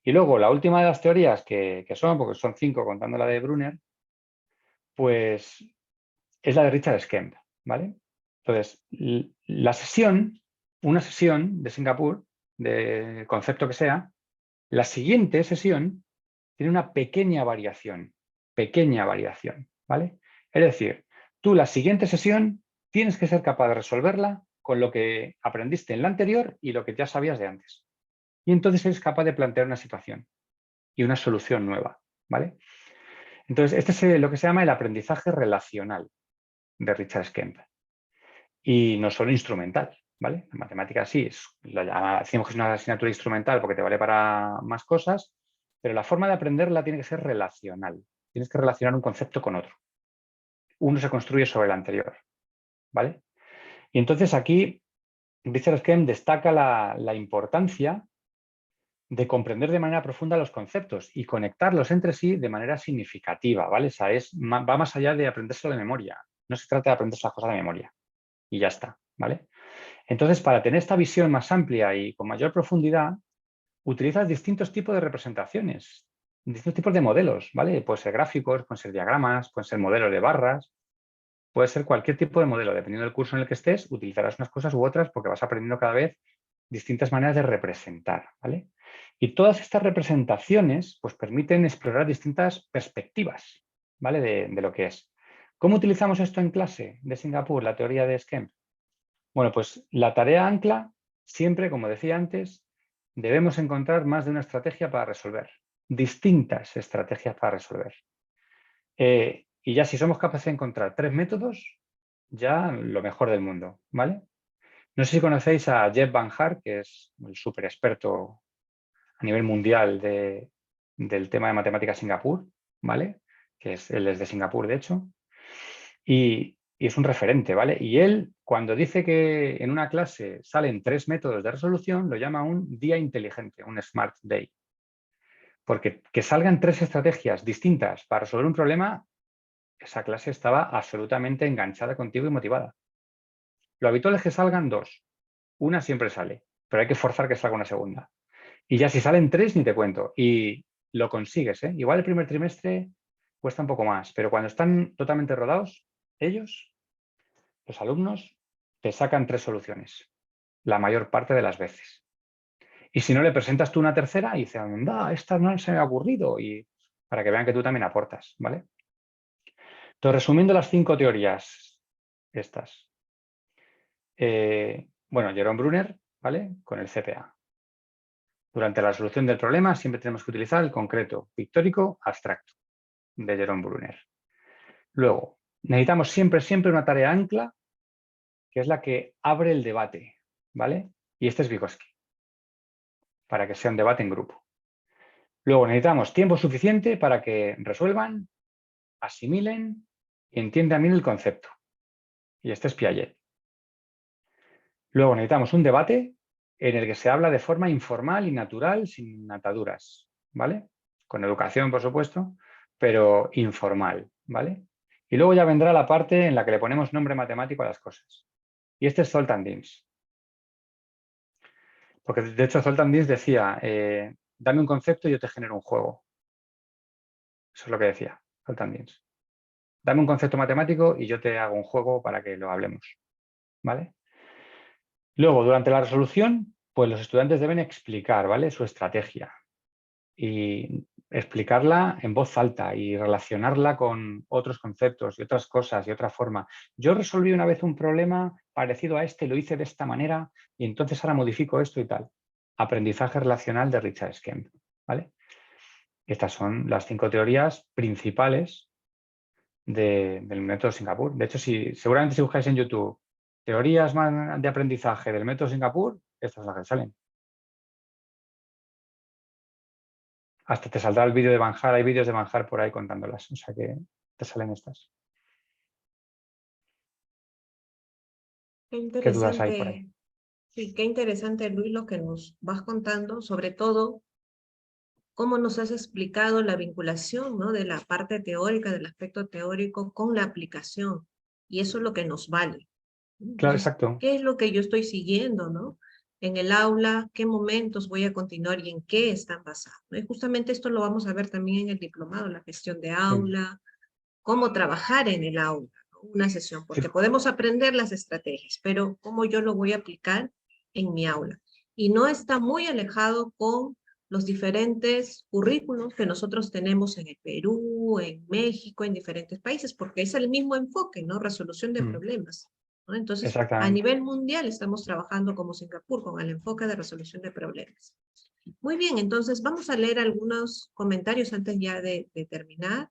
Y luego la última de las teorías que son, porque son 5 contando la de Brunner, pues es la de Richard Skemp, ¿vale? Entonces, una sesión de Singapur, de concepto que sea, la siguiente sesión tiene una pequeña variación, ¿vale? Es decir, tú la siguiente sesión tienes que ser capaz de resolverla con lo que aprendiste en la anterior y lo que ya sabías de antes. Y entonces eres capaz de plantear una situación y una solución nueva, ¿vale? Entonces, este es lo que se llama el aprendizaje relacional de Richard Skemp. Y no solo instrumental, ¿vale? La matemática sí, decimos que es una asignatura instrumental porque te vale para más cosas, pero la forma de aprenderla tiene que ser relacional. Tienes que relacionar un concepto con otro. Uno se construye sobre el anterior, ¿vale? Y entonces aquí Richard Skemp destaca la importancia de comprender de manera profunda los conceptos y conectarlos entre sí de manera significativa, ¿vale? O sea, va más allá de aprendérselo de memoria. No se trata de aprenderse las cosas de memoria y ya está, ¿vale? Entonces, para tener esta visión más amplia y con mayor profundidad, utilizas distintos tipos de representaciones, distintos tipos de modelos, ¿vale? Pueden ser gráficos, pueden ser diagramas, pueden ser modelos de barras, puede ser cualquier tipo de modelo. Dependiendo del curso en el que estés, utilizarás unas cosas u otras porque vas aprendiendo cada vez distintas maneras de representar, ¿vale? Y todas estas representaciones pues, permiten explorar distintas perspectivas, ¿vale? De lo que es. ¿Cómo utilizamos esto en clase de Singapur, la teoría de Skemp? Bueno, pues la tarea ancla, siempre, como decía antes, debemos encontrar más de una estrategia para resolver, distintas estrategias para resolver. Y ya si somos capaces de encontrar 3 métodos, ya lo mejor del mundo, ¿vale? No sé si conocéis a Jeff Van Hart, que es el súper experto a nivel mundial del tema de matemáticas Singapur, ¿vale? Él es de Singapur, de hecho. Y es un referente, ¿vale? Y él, cuando dice que en una clase salen 3 métodos de resolución, lo llama un día inteligente, un smart day. Porque que salgan 3 estrategias distintas para resolver un problema, esa clase estaba absolutamente enganchada contigo y motivada. Lo habitual es que salgan 2. Una siempre sale, pero hay que forzar que salga una segunda. Y ya si salen 3, ni te cuento. Y lo consigues, ¿eh? Igual el primer trimestre cuesta un poco más, pero cuando están totalmente rodados, ellos, los alumnos, te sacan 3 soluciones, la mayor parte de las veces. Y si no le presentas tú una tercera y dicen, anda, esta no se me ha ocurrido, y para que vean que tú también aportas, ¿vale? Entonces, resumiendo las 5 teorías estas. Bueno, Jerome Brunner, ¿vale? Con el CPA. Durante la resolución del problema siempre tenemos que utilizar el concreto, pictórico, abstracto, de Jerome Brunner. Luego, necesitamos siempre una tarea ancla, que es la que abre el debate, ¿vale? Y este es Vygotsky, para que sea un debate en grupo. Luego, necesitamos tiempo suficiente para que resuelvan, asimilen y entiendan bien el concepto. Y este es Piaget. Luego, necesitamos un debate en el que se habla de forma informal y natural, sin ataduras, ¿vale? Con educación, por supuesto, pero informal, ¿vale? Y luego ya vendrá la parte en la que le ponemos nombre matemático a las cosas. Y este es Zoltan Dims. Porque de hecho Zoltan Dims decía, dame un concepto y yo te genero un juego. Eso es lo que decía Zoltan Dims. Dame un concepto matemático y yo te hago un juego para que lo hablemos, ¿vale? Luego, durante la resolución, pues los estudiantes deben explicar, ¿vale? Su estrategia y explicarla en voz alta y relacionarla con otros conceptos y otras cosas y otra forma. Yo resolví una vez un problema parecido a este, lo hice de esta manera y entonces ahora modifico esto y tal. Aprendizaje relacional de Richard Skemp, ¿vale? Estas son las 5 teorías principales del método Singapur. De hecho, seguramente si buscáis en YouTube teorías de aprendizaje del método Singapur, estas son las que salen. Hasta te saldrá el vídeo de Van Hart, hay vídeos de Van Hart por ahí contándolas, o sea que te salen estas. Qué ¿Qué dudas hay por ahí? interesante, sí, qué interesante, Luis, lo que nos vas contando, sobre todo cómo nos has explicado la vinculación, ¿no? De la parte teórica, del aspecto teórico con la aplicación. Y eso es lo que nos vale. Claro, Entonces, exacto. ¿qué es lo que yo estoy siguiendo, no? En el aula, ¿qué momentos voy a continuar y en qué están basados? ¿No? Y justamente esto lo vamos a ver también en el diplomado, la gestión de Sí, aula, cómo trabajar en el aula, ¿no? Una sesión, sí, porque podemos aprender las estrategias, pero cómo yo lo voy a aplicar en mi aula. Y no está muy alejado con los diferentes currículos que nosotros tenemos en el Perú, en México, en diferentes países, porque es el mismo enfoque, ¿no? Resolución de mm, problemas, ¿no? Entonces, a exactamente. nivel mundial estamos trabajando como Singapur con el enfoque de resolución de problemas. Muy bien, entonces vamos a leer algunos comentarios antes ya de terminar.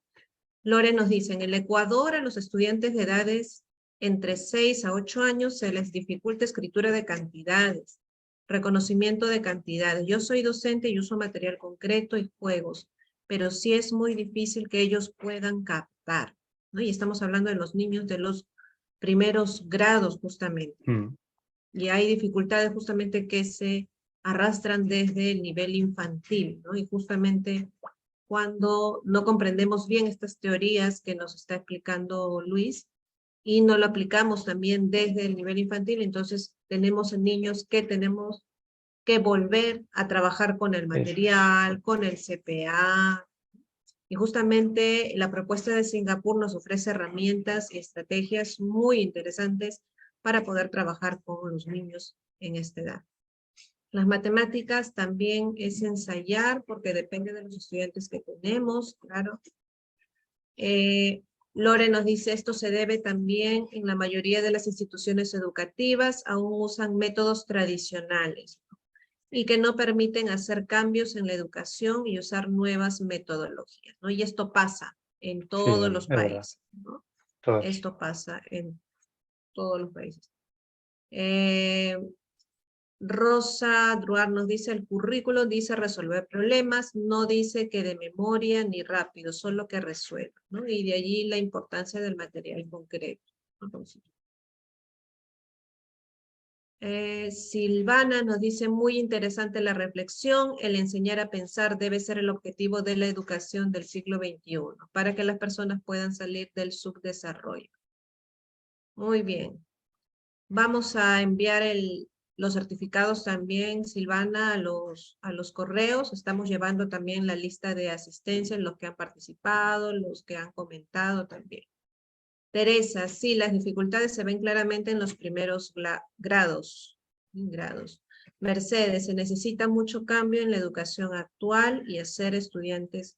Lore nos dice, en el Ecuador a los estudiantes de edades entre 6 a 8 años se les dificulta escritura de cantidades, reconocimiento de cantidades. Yo soy docente y uso material concreto y juegos, pero sí es muy difícil que ellos puedan captar, ¿no? Y estamos hablando de los niños de los primeros grados justamente. Mm, Y hay dificultades justamente que se arrastran desde el nivel infantil, ¿no? Y justamente cuando no comprendemos bien estas teorías que nos está explicando Luis y no lo aplicamos también desde el nivel infantil, entonces tenemos niños que tenemos que volver a trabajar con el eso es. material, con el CPA, y justamente la propuesta de Singapur nos ofrece herramientas y estrategias muy interesantes para poder trabajar con los niños en esta edad. Las matemáticas también es ensayar porque depende de los estudiantes que tenemos, claro. Lore nos dice, esto se debe también en la mayoría de las instituciones educativas, aún usan métodos tradicionales y que no permiten hacer cambios en la educación y usar nuevas metodologías, ¿no? Y esto pasa en Sí, todos es los verdad. países, ¿no? Todos. Esto pasa en todos los países. Eh, Rosa Druar nos dice, el currículo dice resolver problemas, no dice que de memoria ni rápido, solo que resuelva, ¿no? Y de allí la importancia del material concreto, ¿no? Silvana nos dice, muy interesante la reflexión, el enseñar a pensar debe ser el objetivo de la educación del siglo XXI, para que las personas puedan salir del subdesarrollo. Muy bien. Vamos a enviar los certificados también, Silvana, a los correos. Estamos llevando también la lista de asistencia, los que han participado, los que han comentado también. Teresa, sí, las dificultades se ven claramente en los primeros grados. Mercedes, se necesita mucho cambio en la educación actual y hacer estudiantes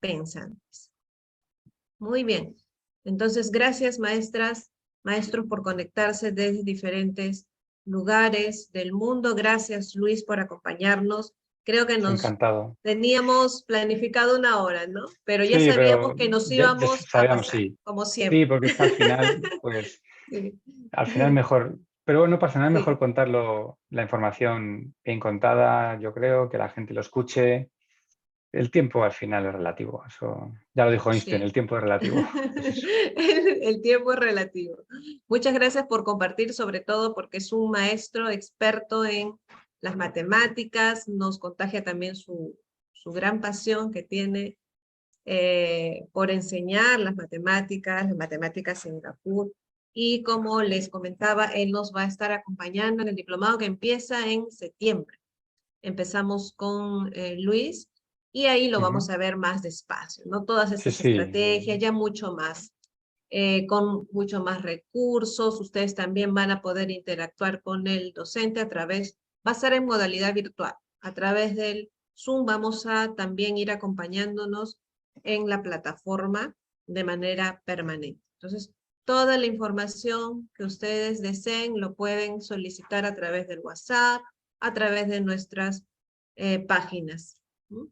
pensantes. Muy bien. Entonces, gracias maestras, maestros por conectarse desde diferentes lugares del mundo. Gracias Luis por acompañarnos. Creo que nos Encantado. teníamos planificado una hora, ¿no? Pero ya Sí, sabíamos pero que nos ya íbamos a sabíamos, pasar, sí. como Sí, siempre. porque es que al final, pues, Sí. al final mejor, pero bueno, no pasa nada, es mejor Sí, contarlo, la información bien contada, yo creo, que la gente lo escuche. El tiempo al final es relativo, eso ya lo dijo Einstein, el sí. tiempo es relativo. Pues eso. El tiempo es relativo. Muchas gracias por compartir, sobre todo porque es un maestro experto en las matemáticas, nos contagia también su gran pasión que tiene por enseñar las matemáticas Singapur. Y como les comentaba, él nos va a estar acompañando en el diplomado que empieza en septiembre. Empezamos con Luis y ahí lo Ujú. vamos a ver más despacio, ¿no? Todas Sí, estas sí, estrategias, ya mucho más, con mucho más recursos. Ustedes también van a poder interactuar con el docente a través, va a ser en modalidad virtual. A través del Zoom vamos a también ir acompañándonos en la plataforma de manera permanente. Entonces, toda la información que ustedes deseen lo pueden solicitar a través del WhatsApp, a través de nuestras páginas. ¿Mm?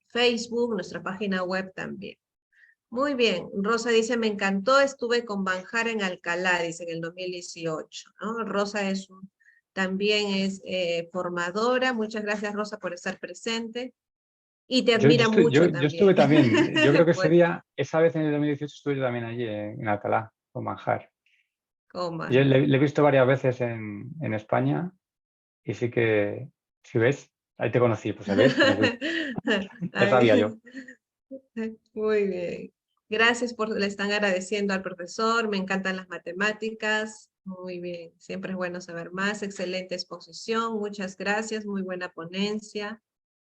Facebook, nuestra página web también. Muy bien, Rosa dice, me encantó, estuve con Banjar en Alcalá, dice, en el 2018, ¿no? Rosa también es formadora, muchas gracias Rosa por estar presente y te admira mucho yo estuve también. también, yo creo que ese Bueno, día, esa vez en el 2018 estuve yo también allí en Alcalá, con Manjar. con Yo Banjar. le he visto varias veces en España y sí que, si ves, Ahí te conocí, pues, ¿ves? Ya sabía yo. Muy bien. Gracias le están agradeciendo al profesor. Me encantan las matemáticas. Muy bien. Siempre es bueno saber más. Excelente exposición. Muchas gracias. Muy buena ponencia.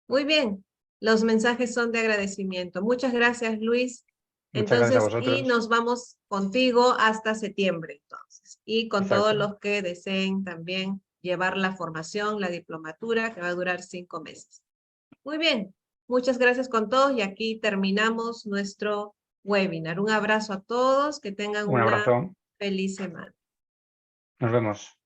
Muy bien. Los mensajes son de agradecimiento. Muchas gracias, Luis. Muchas gracias a Entonces, y vosotros. nos vamos contigo hasta septiembre, entonces. Y con todos Exacto. los que deseen también llevar la formación, la diplomatura, que va a durar 5 meses. Muy bien. Muchas gracias con todos y aquí terminamos nuestro webinar. Un abrazo a todos. Que tengan Un una abrazo. feliz semana. Nos vemos.